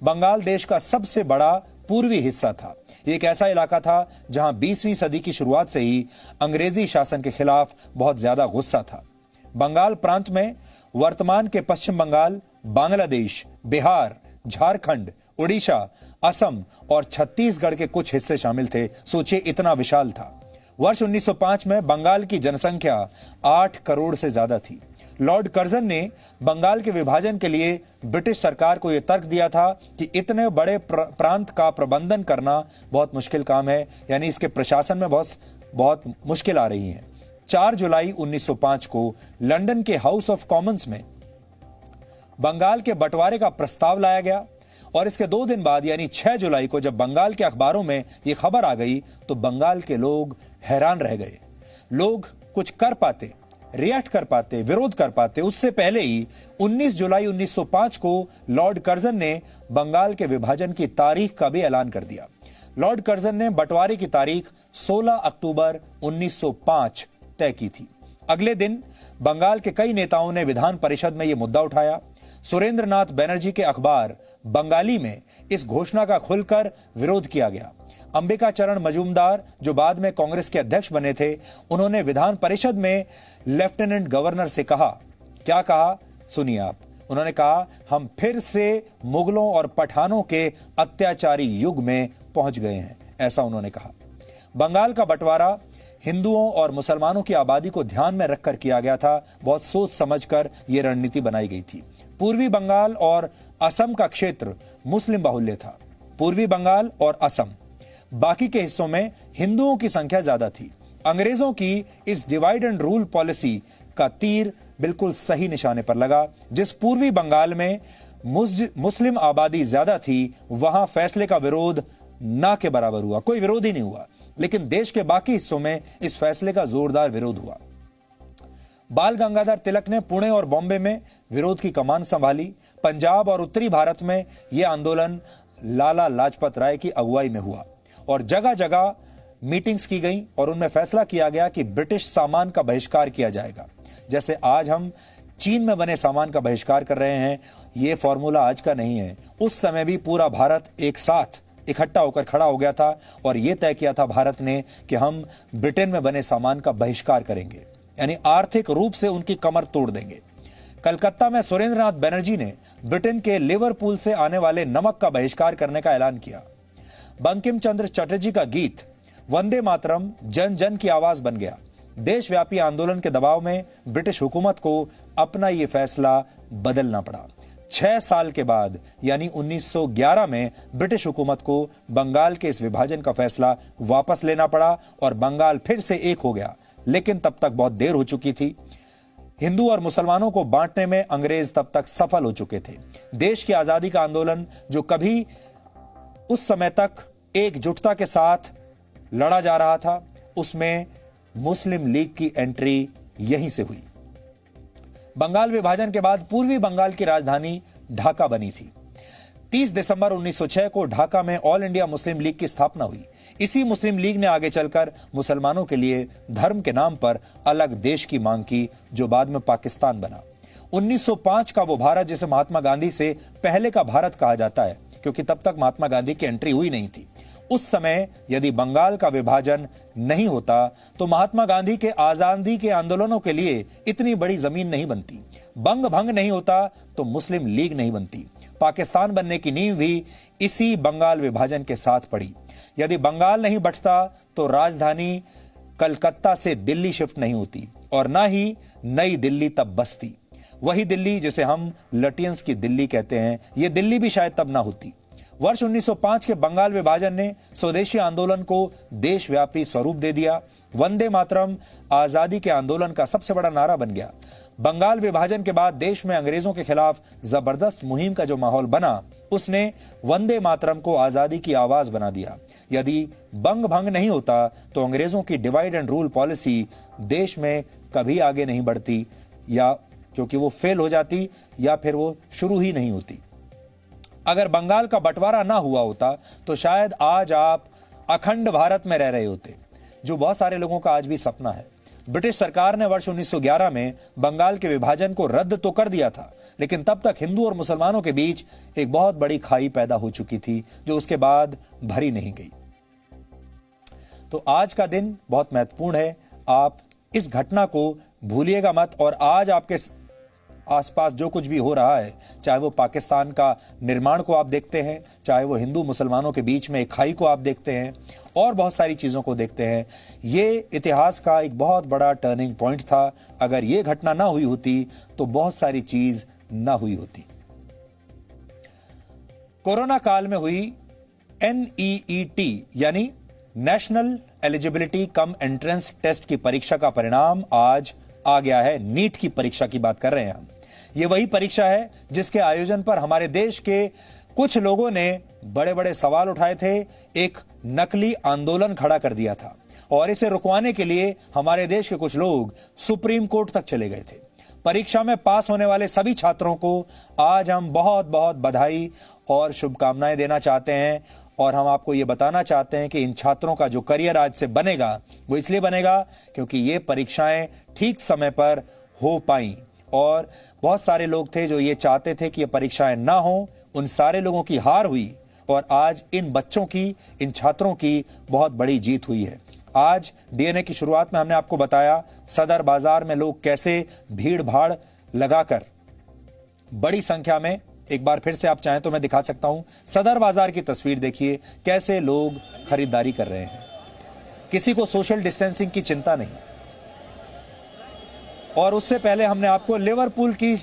बंगाल देश का सबसे बड़ा पूर्वी हिस्सा था। एक ऐसा इलाका था जहां 20वीं सदी की शुरुआत से ही अंग्रेजी शासन के खिलाफ बहुत ज्यादा गुस्सा था। बंगाल प्रांत में वर्तमान के पश्चिम बंगाल, बांग्लादेश, बिहार, झारखंड, उड़ीसा, असम और छत्तीसगढ़ के कुछ हिस्से शामिल थे। सोचिए, इतना विशाल था। वर्ष 1905 में बंगाल की जनसंख्या 8 करोड़ से ज्यादा थी। लॉर्ड कर्जन ने बंगाल के विभाजन के लिए ब्रिटिश सरकार को यह तर्क दिया था कि इतने बड़े प्रांत का प्रबंधन करना बहुत मुश्किल काम है, यानी इसके प्रशासन में बहुत मुश्किल आ रही है। 4 जुलाई 1905 को लंदन के हाउस ऑफ कॉमन्स में बंगाल के बंटवारे का प्रस्ताव लाया गया और इसके 2 दिन बाद यानी 6 जुलाई को जब बंगाल के अखबारों में यह खबर आ गई तो बंगाल के लोग हैरान रह गए। लोग कुछ कर पाते, रिएक्ट कर पाते, विरोध कर पाते उससे पहले ही 19 जुलाई 1905 को लॉर्ड कर्जन ने बंगाल के विभाजन की तारीख का भी ऐलान कर दिया। लॉर्ड कर्जन ने बंटवारे की तारीख 16 अक्टूबर 1905 तय की थी। अगले दिन बंगाल के कई नेताओं ने विधान परिषद में यह मुद्दा उठाया। सुरेंद्र नाथ बनर्जी के अखबार बंगाली में इस घोषणा का खुलकर विरोध किया गया। अंबिका चरण मजूमदार, जो बाद में कांग्रेस के अध्यक्ष बने थे, उन्होंने विधान परिषद में लेफ्टिनेंट गवर्नर से कहा, क्या कहा सुनिए आप। उन्होंने कहा, हम फिर से मुगलों और पठानों के अत्याचारी युग में पहुंच गए हैं, ऐसा उन्होंने कहा। बंगाल का बंटवारा हिंदुओं और मुसलमानों की आबादी को ध्यान में रखकर किया गया था। बहुत सोच समझकर यह रणनीति बनाई गई थी। पूर्वी बंगाल और असम का क्षेत्र मुस्लिम बाहुल्य था। पूर्वी बंगाल और असम, बाकी के हिस्सों में हिंदुओं की संख्या ज्यादा थी। अंग्रेजों की इस डिवाइड एंड रूल पॉलिसी का तीर बिल्कुल सही निशाने पर लगा। जिस पूर्वी बंगाल में मुस्लिम आबादी ज्यादा थी, वहां फैसले का विरोध ना के बराबर हुआ, कोई विरोध ही नहीं हुआ। लेकिन देश के बाकी हिस्सों में इस फैसले का जोरदार विरोध हुआ। बाल गंगाधर तिलक ने पुणे और बॉम्बे में विरोध की कमान संभाली। पंजाब और उत्तरी भारत में यह आंदोलन लाला लाजपत राय की अगुवाई में हुआ और जगह जगह मीटिंग्स की गई और उनमें फैसला किया गया कि ब्रिटिश सामान का बहिष्कार किया जाएगा। जैसे आज हम चीन में बने सामान का बहिष्कार कर रहे हैं, यह फॉर्मूला आज का नहीं है। उस समय भी पूरा भारत एक साथ इकट्ठा होकर खड़ा हो गया था और यह तय किया था भारत ने कि हम ब्रिटेन में बने सामान का बहिष्कार करेंगे, यानी आर्थिक रूप से उनकी कमर तोड़ देंगे। कलकत्ता में सुरेंद्रनाथ बनर्जी ने ब्रिटेन के लिवरपूल से आने वाले नमक का बहिष्कार करने का ऐलान किया। बंकिम चंद्र चटर्जी का गीत वंदे मातरम जन जन की आवाज बन गया। देशव्यापी आंदोलन के दबाव में ब्रिटिश हुकूमत को अपना यह फैसला बदलना पड़ा। 6 साल के बाद यानी 1911 में ब्रिटिश हुकूमत को बंगाल के इस विभाजन का फैसला वापस लेना पड़ा और बंगाल फिर से एक हो गया। लेकिन तब तक बहुत देर हो चुकी थी। हिंदू और मुसलमानों को बांटने में अंग्रेज तब तक सफल हो चुके थे। देश की आजादी का आंदोलन जो कभी उस समय तक एकजुटता के साथ लड़ा जा रहा था, उसमें मुस्लिम लीग की एंट्री यहीं से हुई। बंगाल विभाजन के बाद पूर्वी बंगाल की राजधानी ढाका बनी थी। 30 दिसंबर 1906 को ढाका में ऑल इंडिया मुस्लिम लीग की स्थापना हुई। इसी मुस्लिम लीग ने आगे चलकर मुसलमानों के लिए धर्म के नाम पर अलग देश की मांग की, जो बाद में पाकिस्तान बना। 1905 का वो भारत जिसे महात्मा गांधी से पहले का भारत कहा जाता है, क्योंकि तब तक महात्मा गांधी की एंट्री हुई नहीं थी। उस समय यदि बंगाल का विभाजन नहीं होता तो महात्मा गांधी के आजादी के आंदोलनों के लिए इतनी बड़ी जमीन नहीं बनती। बंग भंग नहीं होता तो मुस्लिम लीग नहीं बनती। पाकिस्तान बनने की नींव भी इसी बंगाल विभाजन के साथ पड़ी। यदि बंगाल नहीं बंटता तो राजधानी कलकत्ता से दिल्ली शिफ्ट नहीं होती और ना ही नई दिल्ली तब बसती। वही दिल्ली जिसे हम लटियंस की दिल्ली कहते हैं, यह दिल्ली भी शायद तब ना होती। वर्ष 1905 के बंगाल विभाजन ने स्वदेशी आंदोलन को देशव्यापी स्वरूप दे दिया। वंदे मातरम आजादी के आंदोलन का सबसे बड़ा नारा बन गया। बंगाल विभाजन के बाद देश में अंग्रेजों के खिलाफ जबरदस्त मुहिम का जो माहौल बना, उसने वंदे मातरम को आजादी की आवाज बना दिया। यदि बंग भंग नहीं होता तो अंग्रेजों की डिवाइड एंड रूल पॉलिसी देश में कभी आगे नहीं बढ़ती, या क्योंकि वो फेल हो जाती या फिर वो शुरू ही नहीं होती। अगर बंगाल का बंटवारा ना हुआ होता तो शायद आज आप अखंड भारत में रह रहे होते, जो बहुत सारे लोगों का आज भी सपना है। ब्रिटिश सरकार ने वर्ष 1911 में बंगाल के विभाजन को रद्द तो कर दिया था, लेकिन तब तक हिंदू और मुसलमानों के बीच एक बहुत बड़ी खाई पैदा हो चुकी थी, जो उसके बाद भरी नहीं गई। तो आज का दिन बहुत महत्वपूर्ण है। आप इस घटना को भूलिएगा मत और आज आपके आसपास जो कुछ भी हो रहा है, चाहे वो पाकिस्तान का निर्माण को आप देखते हैं, चाहे वो हिंदू मुसलमानों के बीच में एक खाई को आप देखते हैं और बहुत सारी चीजों को देखते हैं, ये इतिहास का एक बहुत बड़ा टर्निंग पॉइंट था। अगर ये घटना ना हुई होती तो बहुत सारी चीज ना हुई होती। कोरोना काल में हुई NEET यानी national eligibility cum entrance test की परीक्षा का परिणाम आज आ गया है। नीट की परीक्षा की बात कर रहे हैं हम। ये वही परीक्षा है जिसके आयोजन पर हमारे देश के कुछ लोगों ने बड़े बड़े सवाल उठाए थे, एक नकली आंदोलन खड़ा कर दिया था और इसे रुकवाने के लिए हमारे देश के कुछ लोग सुप्रीम कोर्ट तक चले गए थे। परीक्षा में पास होने वाले सभी छात्रों को आज हम बहुत बहुत बधाई और शुभकामनाएं देना चाहते हैं और हम आपको ये बताना चाहते हैं कि इन छात्रों का जो करियर आज से बनेगा वो इसलिए बनेगा क्योंकि ये परीक्षाएं ठीक समय पर हो पाई और बहुत सारे लोग थे जो ये चाहते थे कि ये परीक्षाएं ना हो। उन सारे लोगों की हार हुई और आज इन बच्चों की, इन छात्रों की बहुत बड़ी जीत हुई है। आज DNA की शुरुआत में हमने आपको बताया सदर बाजार में लोग कैसे भीड़ भाड़ लगाकर बड़ी संख्या में, एक बार फिर से आप चाहें तो मैं दिखा सकता हूं, सदर बाजार की तस्वीर देखिए कैसे लोग खरीदारी कर रहे हैं। किसी को सोशल डिस्टेंसिंग की चिंता नहीं। और उससे पहले हमने आपको लिवरपूल की,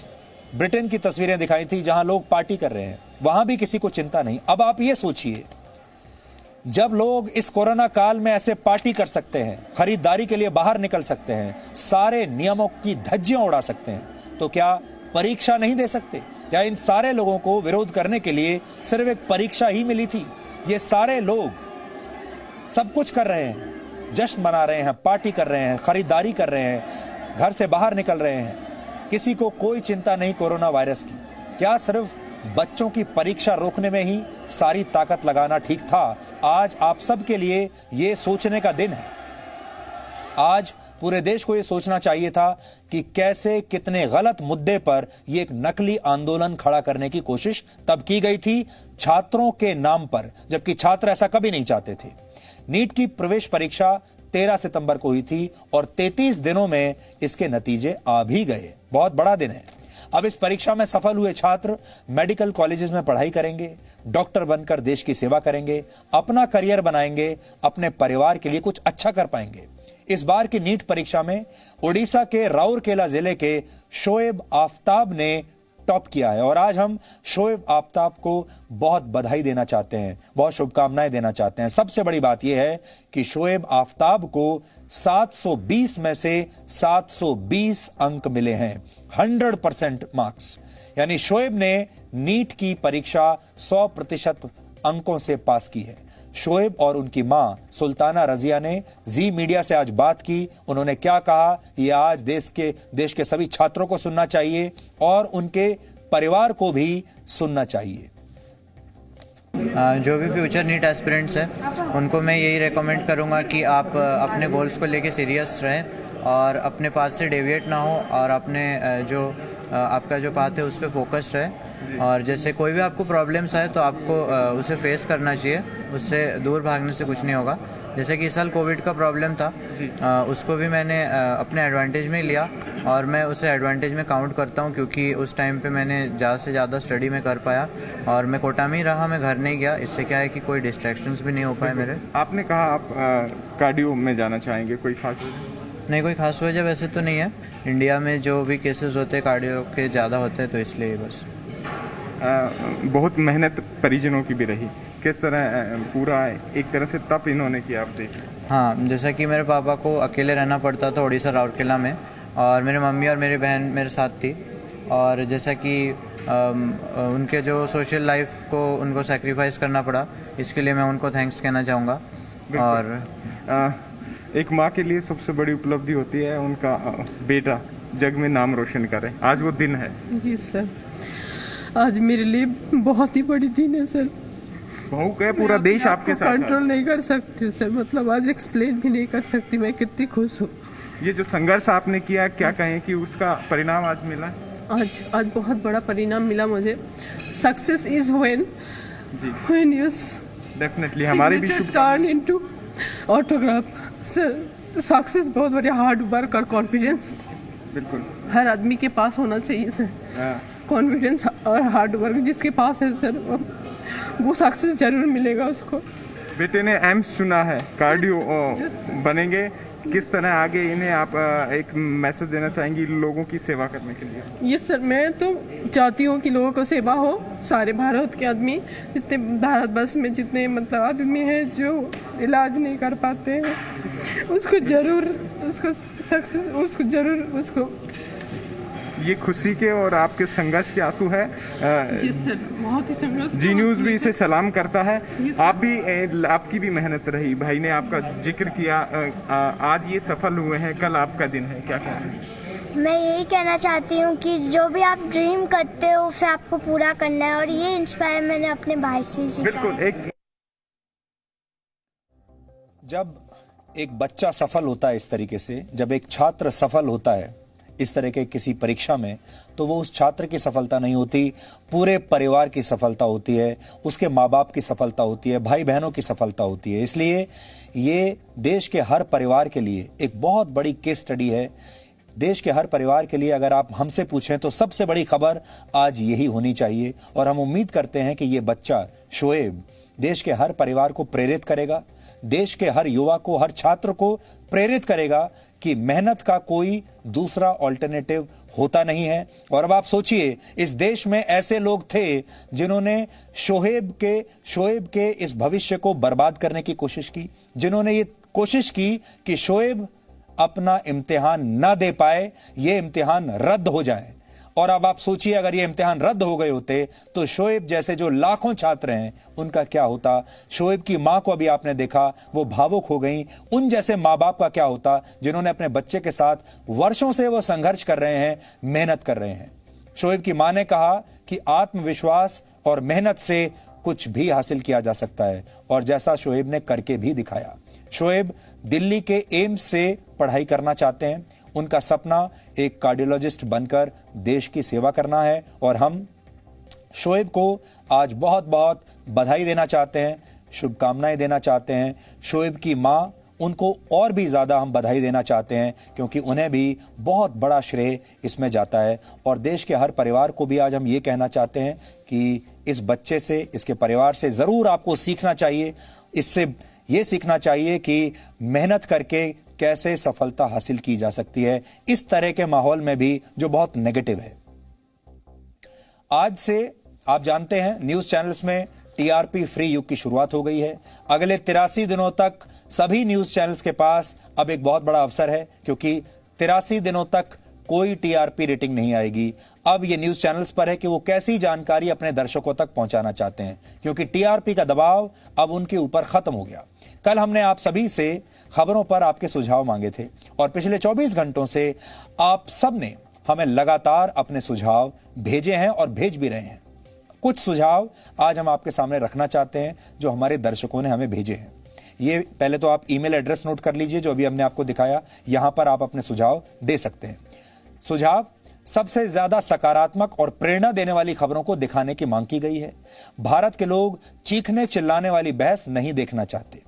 ब्रिटेन की तस्वीरें दिखाई थी जहां लोग पार्टी कर रहे हैं, वहां भी किसी को चिंता नहीं। अब आप ये सोचिए, जब लोग इस कोरोना काल में ऐसे पार्टी कर सकते हैं, खरीदारी के लिए बाहर निकल सकते हैं, सारे नियमों की धज्जियां उड़ा सकते हैं, तो क्या परीक्षा नहीं दे सकते? या इन सारे लोगों को विरोध करने के लिए सिर्फ एक परीक्षा ही मिली थी? ये सारे लोग सब कुछ कर रहे हैं, जश्न मना रहे हैं, पार्टी कर रहे हैं, खरीदारी कर रहे हैं, घर से बाहर निकल रहे हैं, किसी को कोई चिंता नहीं कोरोना वायरस की। क्या सिर्फ बच्चों की परीक्षा रोकने में ही सारी ताकत लगाना ठीक था? आज आप सबके लिए ये सोचने का दिन है। आज पूरे देश को ये सोचना चाहिए था कि कैसे कितने गलत मुद्दे पर ये एक नकली आंदोलन खड़ा करने की कोशिश तब की गई थी, छात्रों के नाम पर, जबकि छात्र ऐसा कभी नहीं चाहते थे। नीट की प्रवेश परीक्षा 13 सितंबर को हुई थी और 33 दिनों में इसके नतीजे आ भी गए। बहुत बड़ा दिन है। अब इस परीक्षा में सफल हुए छात्र मेडिकल कॉलेजेस में पढ़ाई करेंगे, डॉक्टर बनकर देश की सेवा करेंगे, अपना करियर बनाएंगे, अपने परिवार के लिए कुछ अच्छा कर पाएंगे। इस बार की नीट परीक्षा में ओडिशा के राउरकेला जिले के शोएब आफ्ताब ने टॉप किया है और आज हम शोएब आफ्ताब को बहुत बधाई देना चाहते हैं, बहुत शुभकामनाएं देना चाहते हैं। सबसे बड़ी बात यह है कि शोएब आफ्ताब को 720 में से 720 अंक मिले हैं, 100% मार्क्स। यानी शोएब ने नीट की परीक्षा 100% अंकों से पास की है। शोएब और उनकी मां सुल्ताना रजिया ने जी मीडिया से आज बात की। उन्होंने क्या कहा, यह आज देश के सभी छात्रों को सुनना चाहिए और उनके परिवार को भी सुनना चाहिए। जो भी फ्यूचर नीट एस्पिरेंट्स हैं उनको मैं यही रेकमेंड करूंगा कि आप अपने गोल्स को लेके सीरियस रहें और अपने पाथ से डेविएट ना हो और अपने जो आपका जो पाथ है उस पर फोकस्ड रहे। और जैसे कोई भी आपको प्रॉब्लम्स आए तो आपको उसे फेस करना चाहिए, उससे दूर भागने से कुछ नहीं होगा। जैसे कि इस साल कोविड का प्रॉब्लम था, उसको भी मैंने अपने एडवांटेज में लिया और मैं उसे एडवांटेज में काउंट करता हूँ, क्योंकि उस टाइम पे मैंने ज़्यादा से ज़्यादा स्टडी में कर पाया और मैं कोटा में ही रहा, मैं घर नहीं गया। इससे क्या है कि कोई डिस्ट्रैक्शंस भी नहीं हो पाए मेरे। आपने कहा आप कार्डियो में जाना चाहेंगे, कोई खास वजह? नहीं, कोई खास वजह वैसे तो नहीं है। इंडिया में जो भी केसेस होते हैं कार्डियो के ज़्यादा होते हैं, तो इसलिए बस। बहुत मेहनत परिजनों की भी रही, किस तरह पूरा एक तरह से तप इन्होंने किया आप देख? हाँ, जैसा कि मेरे पापा को अकेले रहना पड़ता था ओडिशा राउरकेला में और मेरी मम्मी और मेरी बहन मेरे साथ थी। और जैसा कि उनके जो सोशल लाइफ को उनको सैक्रिफाइस करना पड़ा, इसके लिए मैं उनको थैंक्स कहना चाहूँगा। और एक माँ के लिए सबसे बड़ी उपलब्धि होती है उनका बेटा जग में नाम रोशन करे। आज वो दिन है। जी सर, आज मेरे लिए बहुत ही बड़ी दिन है सर। भावुक है पूरा देश आपके साथ। कंट्रोल नहीं कर सकती सर, मतलब आज एक्सप्लेन भी नहीं कर सकती मैं कितनी खुश हूँ। ये जो संघर्ष आपने किया, क्या कहें कि उसका परिणाम आज मिला? आज बहुत बड़ा परिणाम मिला मुझे। Success is when you definitely हमारी भी turn into autograph. Sir, success बहुत बड़ी हार्ड वर्क और कॉन्फिडेंस बिल्कुल हर आदमी के पास होना चाहिए सर। कॉन्फिडेंस और हार्ड वर्क जिसके पास है सर, वो सक्सेस जरूर मिलेगा उसको। बेटे ने एम्स चुना है, कार्डियो बनेंगे। किस तरह आगे इन्हें आप एक मैसेज देना चाहेंगी लोगों की सेवा करने के लिए? ये सर, मैं तो चाहती हूँ कि लोगों को सेवा हो। सारे भारत के आदमी, जितने भारत वर्ष में जितने मतलब आदमी हैं जो इलाज नहीं कर पाते हैं, उसको जरूर उसको सक्सेस उसको जरूर उसको ये खुशी के और आपके संघर्ष के आंसू है। सर, बहुत ही संघर्ष। जी न्यूज़ भी इसे सलाम करता है। आपकी भी मेहनत रही, भाई ने आपका जिक्र किया। आज ये सफल हुए हैं, कल आपका दिन है, क्या कहें? मैं यही कहना चाहती हूँ कि जो भी आप ड्रीम करते हो उसे आपको पूरा करना है और ये इंस्पायर मैंने अपने भाई से सीखा। बिल्कुल। जब एक बच्चा सफल होता है इस तरीके से, जब एक छात्र सफल होता है इस तरह के किसी परीक्षा में, तो वो उस छात्र की सफलता नहीं होती, पूरे परिवार की सफलता होती है, उसके माँ बाप की सफलता होती है, भाई बहनों की सफलता होती है। इसलिए ये देश के हर परिवार के लिए एक बहुत बड़ी केस स्टडी है। देश के हर परिवार के लिए अगर आप हमसे पूछें तो सबसे बड़ी खबर आज यही होनी चाहिए और हम उम्मीद करते हैं कि ये बच्चा शोएब देश के हर परिवार को प्रेरित करेगा, देश के हर युवा को, हर छात्र को प्रेरित करेगा कि मेहनत का कोई दूसरा ऑल्टरनेटिव होता नहीं है। और अब आप सोचिए, इस देश में ऐसे लोग थे जिन्होंने शोएब के इस भविष्य को बर्बाद करने की कोशिश की, जिन्होंने ये कोशिश की कि शोएब अपना इम्तिहान ना दे पाए, ये इम्तिहान रद्द हो जाए। और अब आप सोचिए अगर ये इम्तिहान रद्द हो गए होते तो शोएब जैसे जो लाखों छात्र हैं उनका क्या होता। शोएब की मां को अभी आपने देखा, वो भावुक हो गई। उन जैसे मां बाप का क्या होता जिन्होंने अपने बच्चे के साथ वर्षों से वो संघर्ष कर रहे हैं, मेहनत कर रहे हैं। शोएब की मां ने कहा कि आत्मविश्वास और मेहनत से कुछ भी हासिल किया जा सकता है, और जैसा शोएब ने करके भी दिखाया। शोएब दिल्ली के एम्स से पढ़ाई करना चाहते हैं। उनका सपना एक कार्डियोलॉजिस्ट बनकर देश की सेवा करना है, और हम शोएब को आज बहुत बहुत बधाई देना चाहते हैं, शुभकामनाएं देना चाहते हैं। शोएब की मां, उनको और भी ज्यादा हम बधाई देना चाहते हैं क्योंकि उन्हें भी बहुत बड़ा श्रेय इसमें जाता है। और देश के हर परिवार को भी आज हम ये कहना चाहते हैं कि इस बच्चे से, इसके परिवार से जरूर आपको सीखना चाहिए। इससे ये सीखना चाहिए कि मेहनत करके कैसे सफलता हासिल की जा सकती है इस तरह के माहौल में भी जो बहुत नेगेटिव है। आज से आप जानते हैं न्यूज चैनल्स में टीआरपी फ्री युग की शुरुआत हो गई है। अगले 83 दिनों तक सभी न्यूज चैनल्स के पास अब एक बहुत बड़ा अवसर है, क्योंकि 83 दिनों तक कोई टीआरपी रेटिंग नहीं आएगी। अब ये न्यूज चैनल्स पर है कि वो कैसी जानकारी अपने दर्शकों तक पहुंचाना चाहते हैं, क्योंकि टीआरपी का दबाव अब उनके ऊपर खत्म हो गया। कल हमने आप सभी से खबरों पर आपके सुझाव मांगे थे, और पिछले 24 घंटों से आप सब ने हमें लगातार अपने सुझाव भेजे हैं और भेज भी रहे हैं। कुछ सुझाव आज हम आपके सामने रखना चाहते हैं जो हमारे दर्शकों ने हमें भेजे हैं। ये पहले तो आप ईमेल एड्रेस नोट कर लीजिए जो अभी हमने आपको दिखाया, यहां पर आप अपने सुझाव दे सकते हैं। सुझाव: सबसे ज्यादा सकारात्मक और प्रेरणा देने वाली खबरों को दिखाने की मांग की गई है। भारत के लोग चीखने चिल्लाने वाली बहस नहीं देखना चाहते।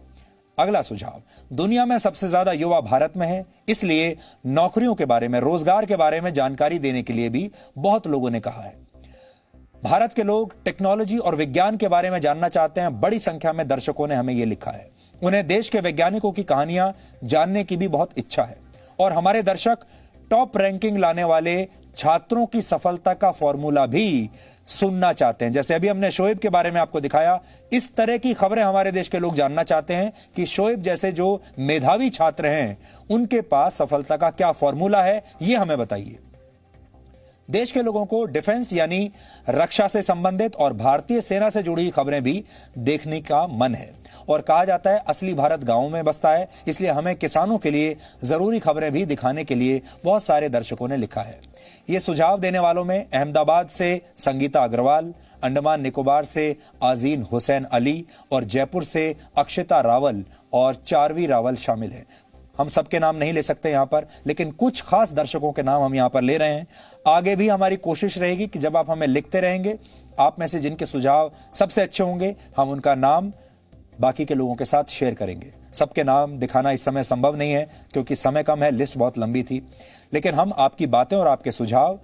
अगला सुझाव: दुनिया में सबसे ज्यादा युवा भारत में है, इसलिए नौकरियों के बारे में, रोजगार के बारे में जानकारी देने के लिए भी बहुत लोगों ने कहा है। भारत के लोग टेक्नोलॉजी और विज्ञान के बारे में जानना चाहते हैं। बड़ी संख्या में दर्शकों ने हमें यह लिखा है। उन्हें देश के वैज्ञानिकों की कहानियां जानने की भी बहुत इच्छा है, और हमारे दर्शक टॉप रैंकिंग लाने वाले छात्रों की सफलता का फॉर्मूला भी सुनना चाहते हैं। जैसे अभी हमने शोएब के बारे में आपको दिखाया, इस तरह की खबरें हमारे देश के लोग जानना चाहते हैं कि शोएब जैसे जो मेधावी छात्र हैं उनके पास सफलता का क्या फॉर्मूला है, ये हमें बताइए। देश के लोगों को डिफेंस यानी रक्षा से संबंधित और भारतीय सेना से जुड़ी खबरें भी देखने का मन है, और कहा जाता है असली भारत गांवों में बसता है, इसलिए हमें किसानों के लिए जरूरी खबरें भी दिखाने के लिए बहुत सारे दर्शकों ने लिखा है। ये सुझाव देने वालों में अहमदाबाद से संगीता अग्रवाल, अंडमान निकोबार से आजीन हुसैन अली और जयपुर से अक्षता रावल और चारवी रावल शामिल है। हम सबके नाम नहीं ले सकते यहां पर, लेकिन कुछ खास दर्शकों के नाम हम यहां पर ले रहे हैं। आगे भी हमारी कोशिश रहेगी कि जब आप हमें लिखते रहेंगे, आप में से जिनके सुझाव सबसे अच्छे होंगे हम उनका नाम बाकी के लोगों के साथ शेयर करेंगे। सबके नाम दिखाना इस समय संभव नहीं है क्योंकि समय कम है, लिस्ट बहुत लंबी थी, लेकिन हम आपकी बातें और आपके सुझाव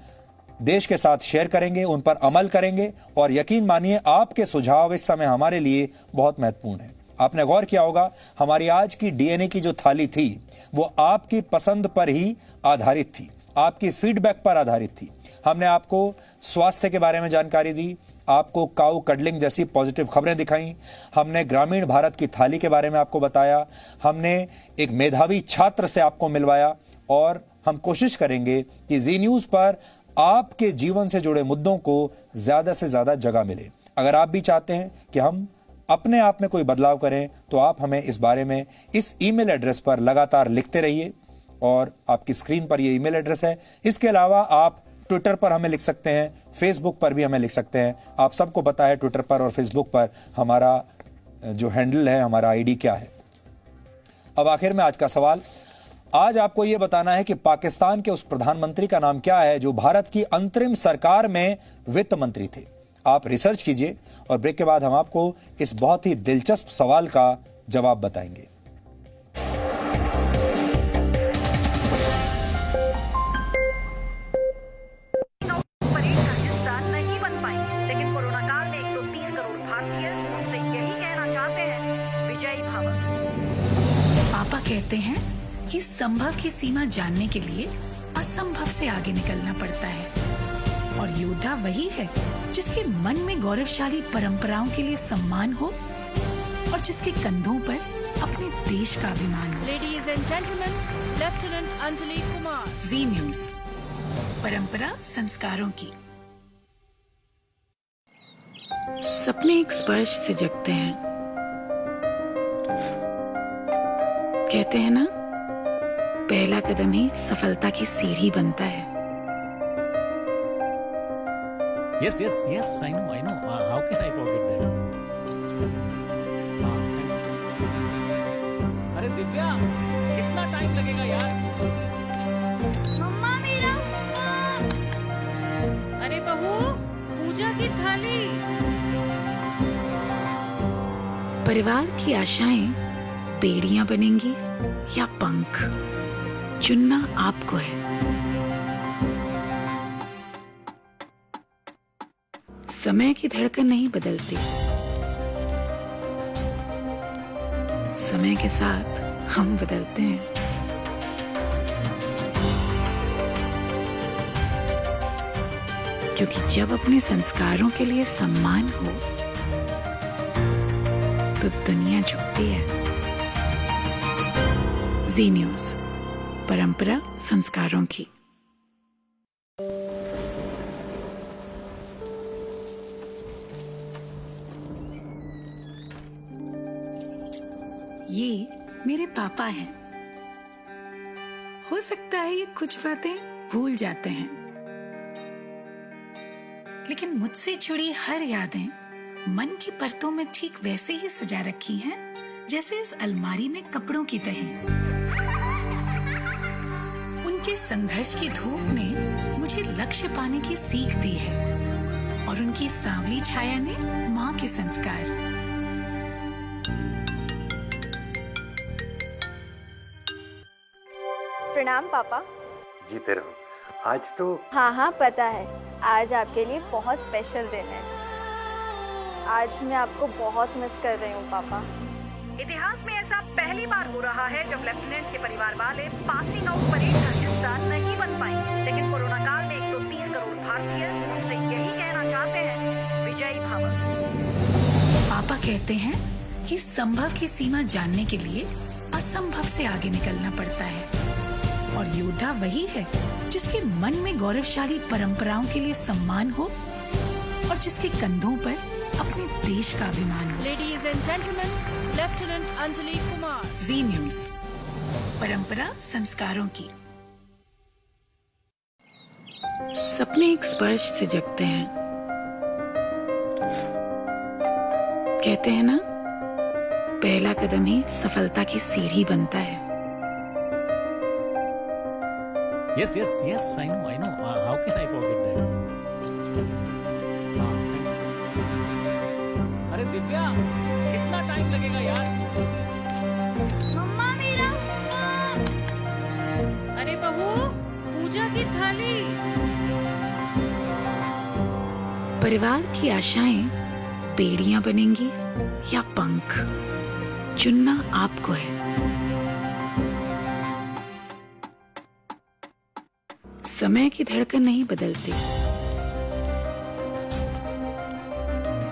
देश के साथ शेयर करेंगे, उन पर अमल करेंगे, और यकीन मानिए आपके सुझाव इस समय हमारे लिए बहुत महत्वपूर्ण है। आपने गौर किया होगा हमारी आज की डीएनए की जो थाली थी वो आपकी पसंद पर ही आधारित थी, आपकी फीडबैक पर आधारित थी। हमने आपको स्वास्थ्य के बारे में जानकारी दी, आपको काऊ कडलिंग जैसी पॉजिटिव खबरें दिखाई, हमने ग्रामीण भारत की थाली के बारे में आपको बताया, हमने एक मेधावी छात्र से आपको मिलवाया, और हम कोशिश करेंगे कि जी न्यूज पर आपके जीवन से जुड़े मुद्दों को ज्यादा से ज्यादा जगह मिले। अगर आप भी चाहते हैं कि हम अपने आप में कोई बदलाव करें तो आप हमें इस बारे में इस ईमेल एड्रेस पर लगातार लिखते रहिए, और आपकी स्क्रीन पर ये ईमेल एड्रेस है। इसके अलावा आप ट्विटर पर हमें लिख सकते हैं, फेसबुक पर भी हमें लिख सकते हैं। आप सबको पता है ट्विटर पर और फेसबुक पर हमारा जो हैंडल है, हमारा आईडी क्या है। अब आखिर में आज का सवाल, आज आपको यह बताना है कि पाकिस्तान के उस प्रधानमंत्री का नाम क्या है जो भारत की अंतरिम सरकार में वित्त मंत्री थे। आप रिसर्च कीजिए और ब्रेक के बाद हम आपको इस बहुत ही दिलचस्प सवाल का जवाब बताएंगे। परेड का हिस्सा नहीं बन पाई, लेकिन कोरोना काल में 130 करोड़ भारतीय उनसे यही कहना चाहते हैं, विजयी भव। पापा कहते हैं कि संभव की सीमा जानने के लिए असंभव से आगे निकलना पड़ता है, और योद्धा वही है जिसके मन में गौरवशाली परंपराओं के लिए सम्मान हो और जिसके कंधों पर अपने देश का अभिमान हो। Ladies and gentleman, lieutenant Anjali Kumar, Zee News. परंपरा संस्कारों की। सपने एक स्पर्श से जगते हैं। कहते हैं ना, पहला कदम ही सफलता की सीढ़ी बनता है। Yes, I know. How can I forget that? अरे दिव्या, कितना टाइम लगेगा यार? मम्मा मेरा होमवर्क। अरे बहू, पूजा की थाली। परिवार की आशाएं बेड़ियां बनेंगी या पंख, चुनना आपको है। समय की धड़कन नहीं बदलती, समय के साथ हम बदलते हैं। क्योंकि जब अपने संस्कारों के लिए सम्मान हो तो दुनिया झुकती है। जी न्यूज़, परंपरा संस्कारों की। ये मेरे पापा हैं। हो सकता है ये कुछ बातें भूल जाते हैं, लेकिन मुझसे जुड़ी हर यादें मन की परतों में ठीक वैसे ही सजा रखी हैं जैसे इस अलमारी में कपड़ों की तह। उनके संघर्ष की धूप ने मुझे लक्ष्य पाने की सीख दी है और उनकी सांवली छाया ने माँ के संस्कार। प्रणाम पापा। जीते रहो। आज तो हाँ पता है, आज आपके लिए बहुत स्पेशल दिन है। आज मैं आपको बहुत मिस कर रही हूँ पापा। इतिहास में ऐसा पहली बार हो रहा है जब लेफ्टिनेंट के परिवार वाले पासिंग आउट परेड का हिस्सा नहीं बन पाए, लेकिन कोरोना काल में 130 करोड़ भारतीय उनसे यही कहना चाहते हैं, विजयी भव। पापा कहते हैं कि संभव की सीमा जानने के लिए असंभव से आगे निकलना पड़ता है, और योद्धा वही है जिसके मन में गौरवशाली परंपराओं के लिए सम्मान हो और जिसके कंधों पर अपने देश का अभिमान हो। Ladies and gentleman, lieutenant Anjali Kumar. Zee News, परंपरा संस्कारों की। सपने एक स्पर्श से जगते हैं। कहते हैं ना, पहला कदम ही सफलता की सीढ़ी बनता है। Yes, I know. How can I forget that? अरे दिव्या, कितना टाइम लगेगा यार? मम्मा मेरा होमवर्क। अरे बहू, पूजा की थाली। परिवार की आशाएं बेड़ियां बनेंगी या पंख, चुनना आपको है। समय की धड़कन नहीं बदलती,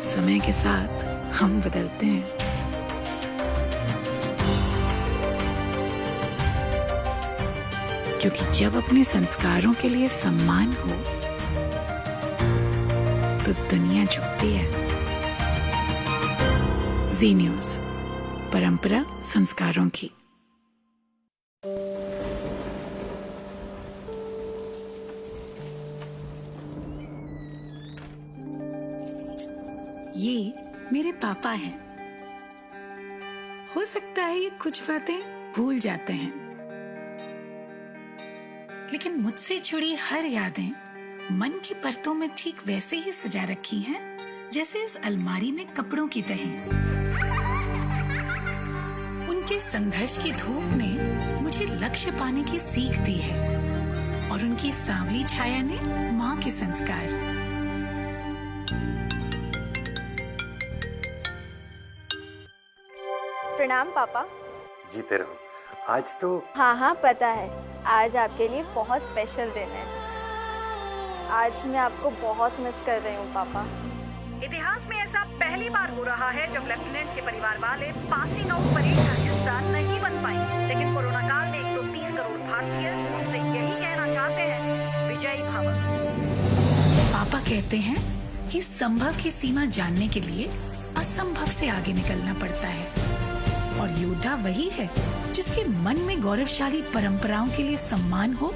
समय के साथ हम बदलते हैं। क्योंकि जब अपने संस्कारों के लिए सम्मान हो तो दुनिया झुकती है। जी न्यूज़, परंपरा संस्कारों की। ये मेरे पापा हैं। हो सकता है ये कुछ बातें भूल जाते हैं, लेकिन मुझसे जुड़ी हर यादें मन की परतों में ठीक वैसे ही सजा रखी हैं जैसे इस अलमारी में कपड़ों की तह। उनके संघर्ष की धूप ने मुझे लक्ष्य पाने की सीख दी है और उनकी सांवली छाया ने माँ के संस्कार। प्रणाम पापा। जीते रहो। आज तो हाँ पता है, आज आपके लिए बहुत स्पेशल दिन है। आज मैं आपको बहुत मिस कर रही हूँ पापा। इतिहास में ऐसा पहली बार हो रहा है जब लेफ्टिनेंट के परिवार वाले पासिंग आउट परेड का हिस्सा नहीं बन पाए, लेकिन कोरोना काल में 130 करोड़ भारतीय उनसे यही कहना चाहते हैं, विजयी कहते हैं कि संभव की सीमा जानने के लिए असंभव से आगे निकलना पड़ता है और योद्धा वही है जिसके मन में गौरवशाली परंपराओं के लिए सम्मान हो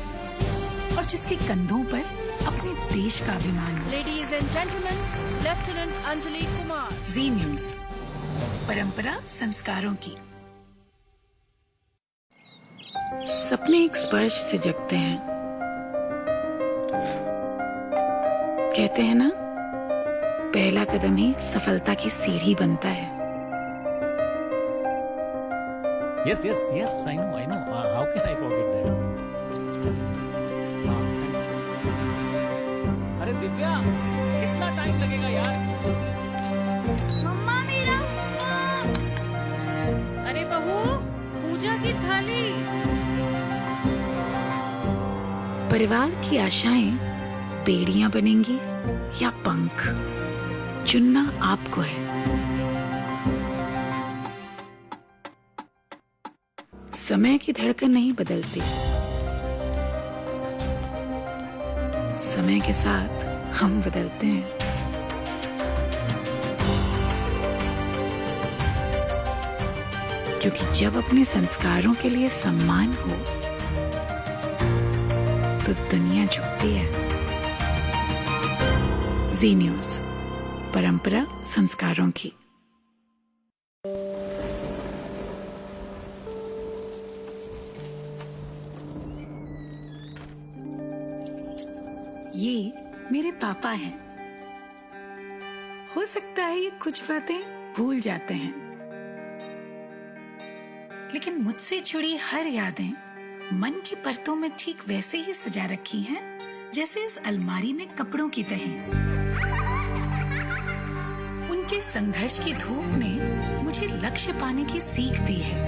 और जिसके कंधों पर अपने देश का अभिमान हो। Ladies and gentleman, lieutenant Anjali Kumar. Zee News, परंपरा संस्कारों की। सपने एक स्पर्श से जगते हैं। कहते हैं ना, पहला कदम ही सफलता की सीढ़ी बनता है। Yes, yes, yes. I know. How can I forget that? अरे दिव्या, कितना टाइम लगेगा यार? मम्मा मेरा अरे बहू, पूजा की थाली। परिवार की आशाएं बेड़ियां बनेंगी या पंख, चुनना आपको है। समय की धड़कन नहीं बदलती, समय के साथ हम बदलते हैं। क्योंकि जब अपने संस्कारों के लिए सम्मान हो तो दुनिया झुकती है। जी न्यूज, परंपरा संस्कारों की। ये मेरे पापा हैं। हो सकता है ये कुछ बातें भूल जाते हैं, लेकिन मुझसे जुड़ी हर यादें मन की परतों में ठीक वैसे ही सजा रखी हैं जैसे इस अलमारी में कपड़ों की तहें। उनके संघर्ष की धूप ने मुझे लक्ष्य पाने की सीख दी है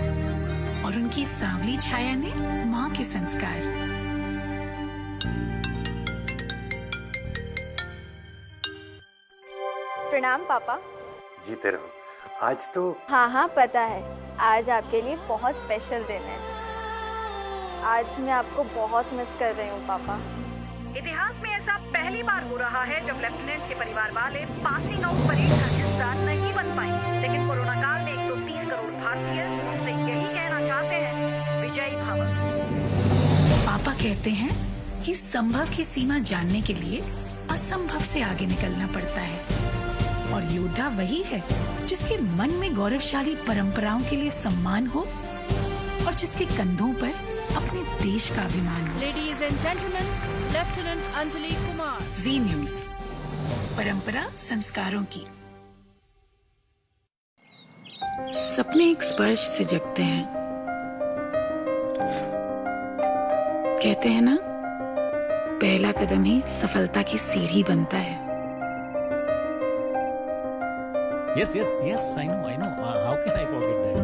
और उनकी सांवली छाया ने माँ के संस्कार। प्रणाम पापा। जीते रहो। आज तो हाँ पता है, आज आपके लिए बहुत स्पेशल दिन है। आज मैं आपको बहुत मिस कर रही हूँ पापा। इतिहास में ऐसा पहली बार हो रहा है जब लेफ्टिनेंट के परिवार वाले पासिंग आउट परेड का हिस्सा नहीं बन पाए, लेकिन कोरोना काल में 130 करोड़ भारतीय उनसे यही कहना चाहते हैं, विजयी भव। पापा कहते हैं कि संभव की सीमा जानने के लिए असंभव से आगे निकलना पड़ता है और योद्धा वही है जिसके मन में गौरवशाली परंपराओं के लिए सम्मान हो और जिसके कंधों पर अपने देश का अभिमान हो। Ladies and gentleman, lieutenant Anjali Kumar. Zee News, परंपरा संस्कारों की। सपने एक स्पर्श से जगते हैं। कहते हैं ना, पहला कदम ही सफलता की सीढ़ी बनता है। Yes, I know. How can I forget that?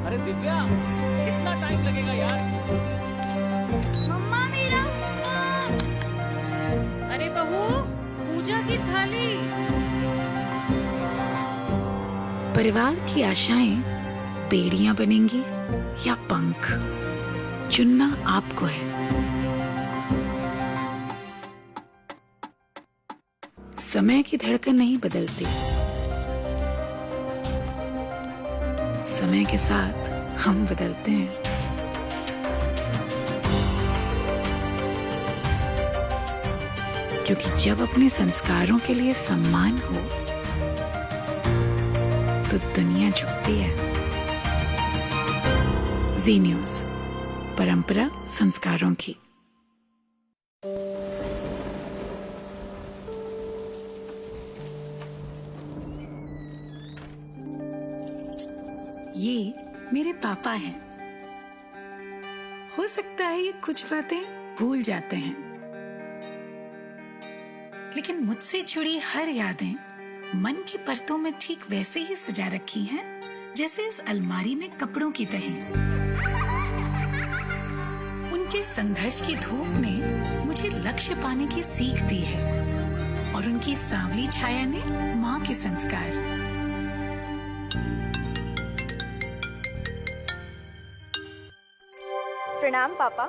अरे दिव्या, कितना टाइम लगेगा यार? मम्मा मेरा अरे बहू, पूजा की थाली। परिवार की आशाएं बेड़ियां बनेंगी या पंख, चुनना आपको है। समय की धड़कन नहीं बदलती, समय के साथ हम बदलते हैं। क्योंकि जब अपने संस्कारों के लिए सम्मान हो तो दुनिया झुकती है। जी न्यूज, परंपरा संस्कारों की। ये मेरे पापा हैं। हो सकता है ये कुछ बातें भूल जाते हैं, लेकिन मुझसे जुड़ी हर यादें मन की परतों में ठीक वैसे ही सजा रखी हैं जैसे इस अलमारी में कपड़ों की तहें। उनके संघर्ष की धूप ने मुझे लक्ष्य पाने की सीख दी है और उनकी सांवली छाया ने माँ के संस्कार। प्रणाम पापा।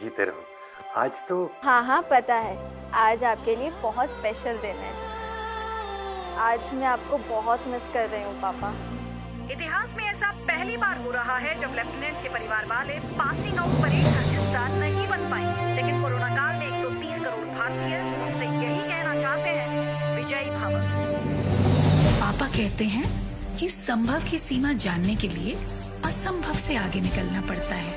जीते रहो। आज तो हाँ पता है, आज आपके लिए बहुत स्पेशल दिन है। आज मैं आपको बहुत मिस कर रही हूँ पापा। इतिहास में ऐसा पहली बार हो रहा है जब लेफ्टिनेंट के परिवार वाले पासिंग आउट परेड का हिस्सा नहीं बन पाए, लेकिन कोरोना काल में 130 करोड़ भारतीय उनसे यही कहना चाहते हैं, विजयी भव। पापा कहते हैं कि संभव की सीमा जानने के लिए असंभव से आगे निकलना पड़ता है,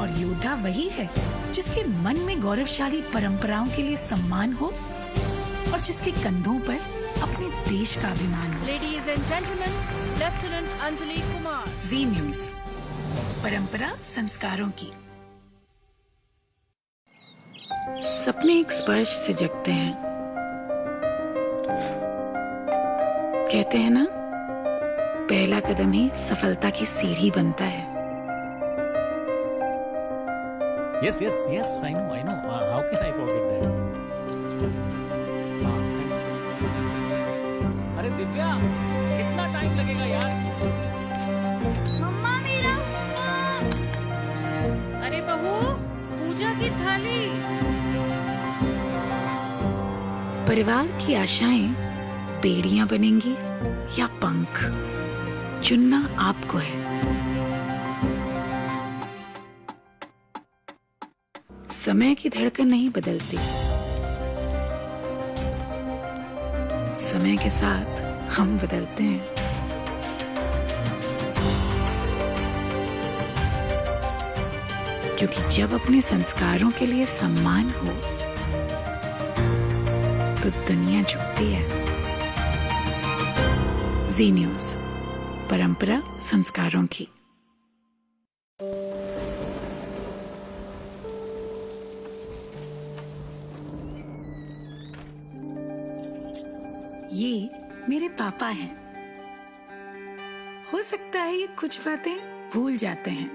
और योद्धा वही है जिसके मन में गौरवशाली परंपराओं के लिए सम्मान हो और जिसके कंधों पर अपने देश का अभिमान हो। Ladies and gentleman, lieutenant Anjali Kumar. Zee News, परंपरा संस्कारों की। सपने एक स्पर्श से जगते हैं। कहते हैं ना, पहला कदम ही सफलता की सीढ़ी बनता है। Yes, I know. How can I forget that? अरे दिव्या, कितना टाइम लगेगा यार? मम्मा मेरा होमवर्क। अरे बहू, पूजा की थाली। परिवार की आशाएं बेड़ियां बनेंगी या पंख, चुनना आपको है। समय की धड़कन नहीं बदलती, समय के साथ हम बदलते हैं। क्योंकि जब अपने संस्कारों के लिए सम्मान हो तो दुनिया झुकती है। जी न्यूज, परंपरा संस्कारों की। ये मेरे पापा हैं। हो सकता है ये कुछ बातें भूल जाते हैं।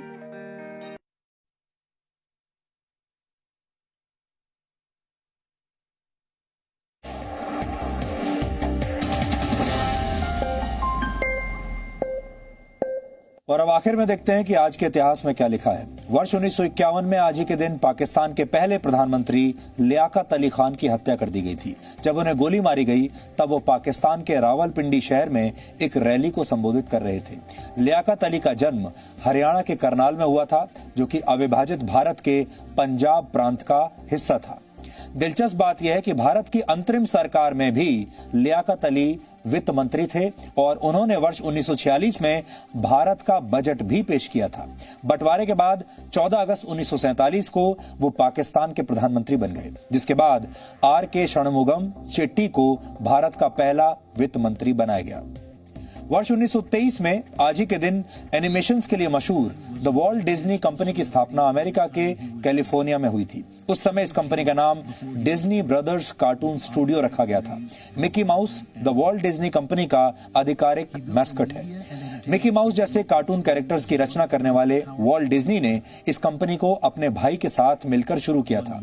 और अब आखिर में देखते हैं कि आज के इतिहास में क्या लिखा है। वर्ष 1951 में आज ही के दिन पाकिस्तान के पहले प्रधानमंत्री लियाकत अली खान की हत्या कर दी गई थी। जब उन्हें गोली मारी गई तब वो पाकिस्तान के रावलपिंडी शहर में एक रैली को संबोधित कर रहे थे। लियाकत अली का जन्म हरियाणा के करनाल में हुआ था, जो कि अविभाजित भारत के पंजाब प्रांत का हिस्सा था। दिलचस्प बात यह है कि भारत की अंतरिम सरकार में भी लियाकत अली वित्त मंत्री थे और उन्होंने वर्ष 1946 में भारत का बजट भी पेश किया था। बंटवारे के बाद 14 अगस्त 1947 को वो पाकिस्तान के प्रधानमंत्री बन गए, जिसके बाद R.K. षणमुगम चेट्टी को भारत का पहला वित्त मंत्री बनाया गया। वर्ष 1923 में आज ही के दिन एनिमेशंस के लिए मशहूर द वॉल्ट डिज्नी कंपनी की स्थापना अमेरिका के कैलिफोर्निया में हुई थी। उस समय इस कंपनी का नाम डिज्नी ब्रदर्स कार्टून स्टूडियो रखा गया था। Mickey mouse the Walt Disney company का आधिकारिक मैस्कट है। मिकी माउस जैसे कार्टून कैरेक्टर्स की रचना करने वाले वॉल्ट डिज्नी ने इस कंपनी को अपने भाई के साथ मिलकर शुरू किया था।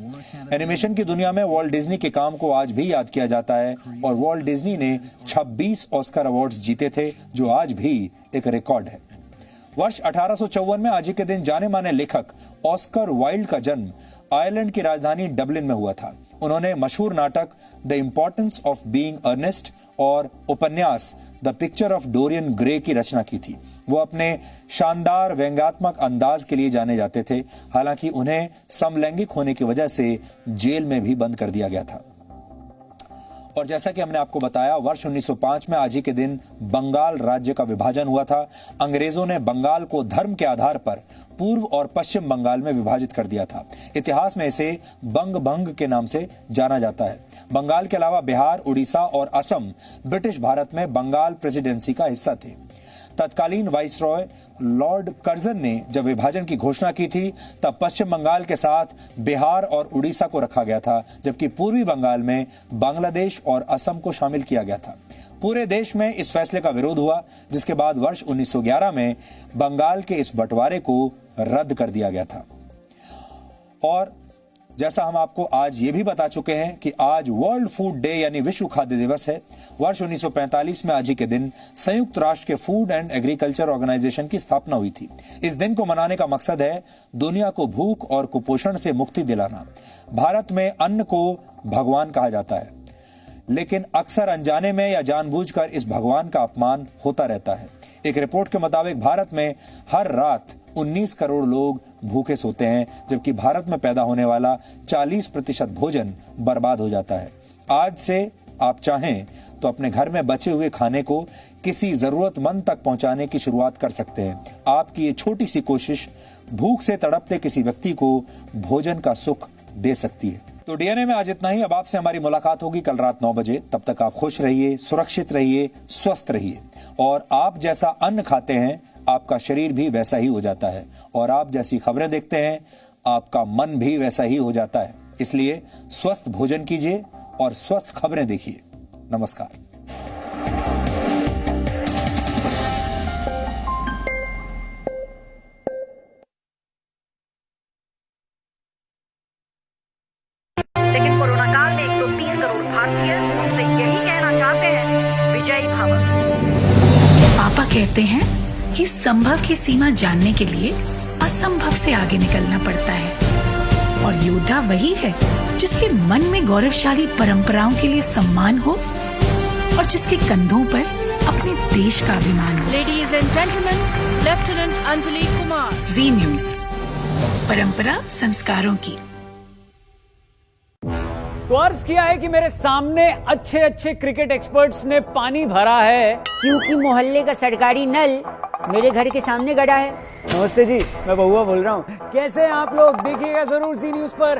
एनिमेशन की दुनिया में वॉल्ट डिज्नी के काम को आज भी याद किया जाता है और वॉल्ट डिज्नी ने 26 ऑस्कर अवार्ड्स जीते थे, जो आज भी एक रिकॉर्ड है। वर्ष 1854 में आज ही के दिन जाने माने लेखक ऑस्कर वाइल्ड का जन्म आयरलैंड की राजधानी डबलिन में हुआ था। उन्होंने मशहूर नाटक the importance of being Earnest और उपन्यास the picture of Dorian Gray की रचना की थी। वो अपने शानदार व्यंग्यात्मक अंदाज के लिए जाने जाते थे। हालांकि उन्हें समलैंगिक होने की वजह से जेल में भी बंद कर दिया गया था। और जैसा कि हमने आपको बताया, वर्ष 1905 में आज ही के दिन बंगाल राज्य का विभाजन हुआ था। अंग्रेजों ने बंगाल को धर्म के आधार पर पूर्व और पश्चिम बंगाल में विभाजित कर दिया था। इतिहास में इसे बंग भंग के नाम से जाना जाता है। बंगाल के अलावा बिहार, उड़ीसा और असम ब्रिटिश भारत में बंगाल प्रेसिडेंसी का हिस्सा थे। तत्कालीन वाइसरॉय लॉर्ड कर्जन ने जब विभाजन की घोषणा की थी तब पश्चिम बंगाल के साथ बिहार और उड़ीसा को रखा गया था, जबकि पूर्वी बंगाल में बांग्लादेश और असम को शामिल किया गया था। पूरे देश में इस फैसले का विरोध हुआ, जिसके बाद वर्ष 1911 में बंगाल के इस बंटवारे को रद्द कर दिया गया था। और जैसा हम आपको आज ये भी बता चुके हैं कि आज वर्ल्ड फूड डे यानी विश्व खाद्य दिवस है। वर्ष 1945 में आज ही के दिन संयुक्त राष्ट्र के फूड एंड एग्रीकल्चर ऑर्गेनाइजेशन की स्थापना हुई थी। इस दिन को मनाने का मकसद है दुनिया को भूख और कुपोषण से मुक्ति दिलाना। भारत में अन्न को भगवान कहा जाता है, लेकिन अक्सर अनजाने में या जानबूझकर इस भगवान का अपमान होता रहता है। एक रिपोर्ट के मुताबिक भारत में हर रात 19 करोड़ लोग भूखे सोते हैं, जबकि भारत में पैदा होने वाला 40% भोजन बर्बाद हो जाता है। आज से आप चाहें तो अपने घर में बचे हुए खाने को किसी जरूरतमंद तक पहुंचाने की शुरुआत कर सकते हैं। आपकी ये छोटी सी कोशिश भूख से तड़पते किसी व्यक्ति को भोजन का सुख दे सकती है। तो डीएनए में आज इतना ही। अब आपसे हमारी मुलाकात होगी कल रात 9 बजे। तब तक आप खुश रहिए, सुरक्षित रहिए, स्वस्थ रहिए। और आप जैसा अन्न खाते हैं आपका शरीर भी वैसा ही हो जाता है, और आप जैसी खबरें देखते हैं आपका मन भी वैसा ही हो जाता है। इसलिए स्वस्थ भोजन कीजिए और स्वस्थ खबरें देखिए। नमस्कार। लेकिन कोरोना काल में 130 करोड़ भारतीय उनसे यही कहना चाहते हैं, विजयी भव। पापा कहते हैं कि संभव की सीमा जानने के लिए असंभव से आगे निकलना पड़ता है, और योद्धा वही है जिसके मन में गौरवशाली परंपराओं के लिए सम्मान हो और जिसके कंधों पर अपने देश का अभिमान हो। Ladies and gentleman, lieutenant Anjali Kumar. Zee News, परंपरा संस्कारों की। तो अर्ज किया है कि मेरे सामने अच्छे अच्छे क्रिकेट एक्सपर्ट्स ने पानी भरा है, क्योंकि मोहल्ले का सरकारी नल मेरे घर के सामने गड़ा है। नमस्ते जी, मैं बहुआ बोल रहा हूँ। कैसे हैं आप लोग? देखिएगा जरूर जी न्यूज पर।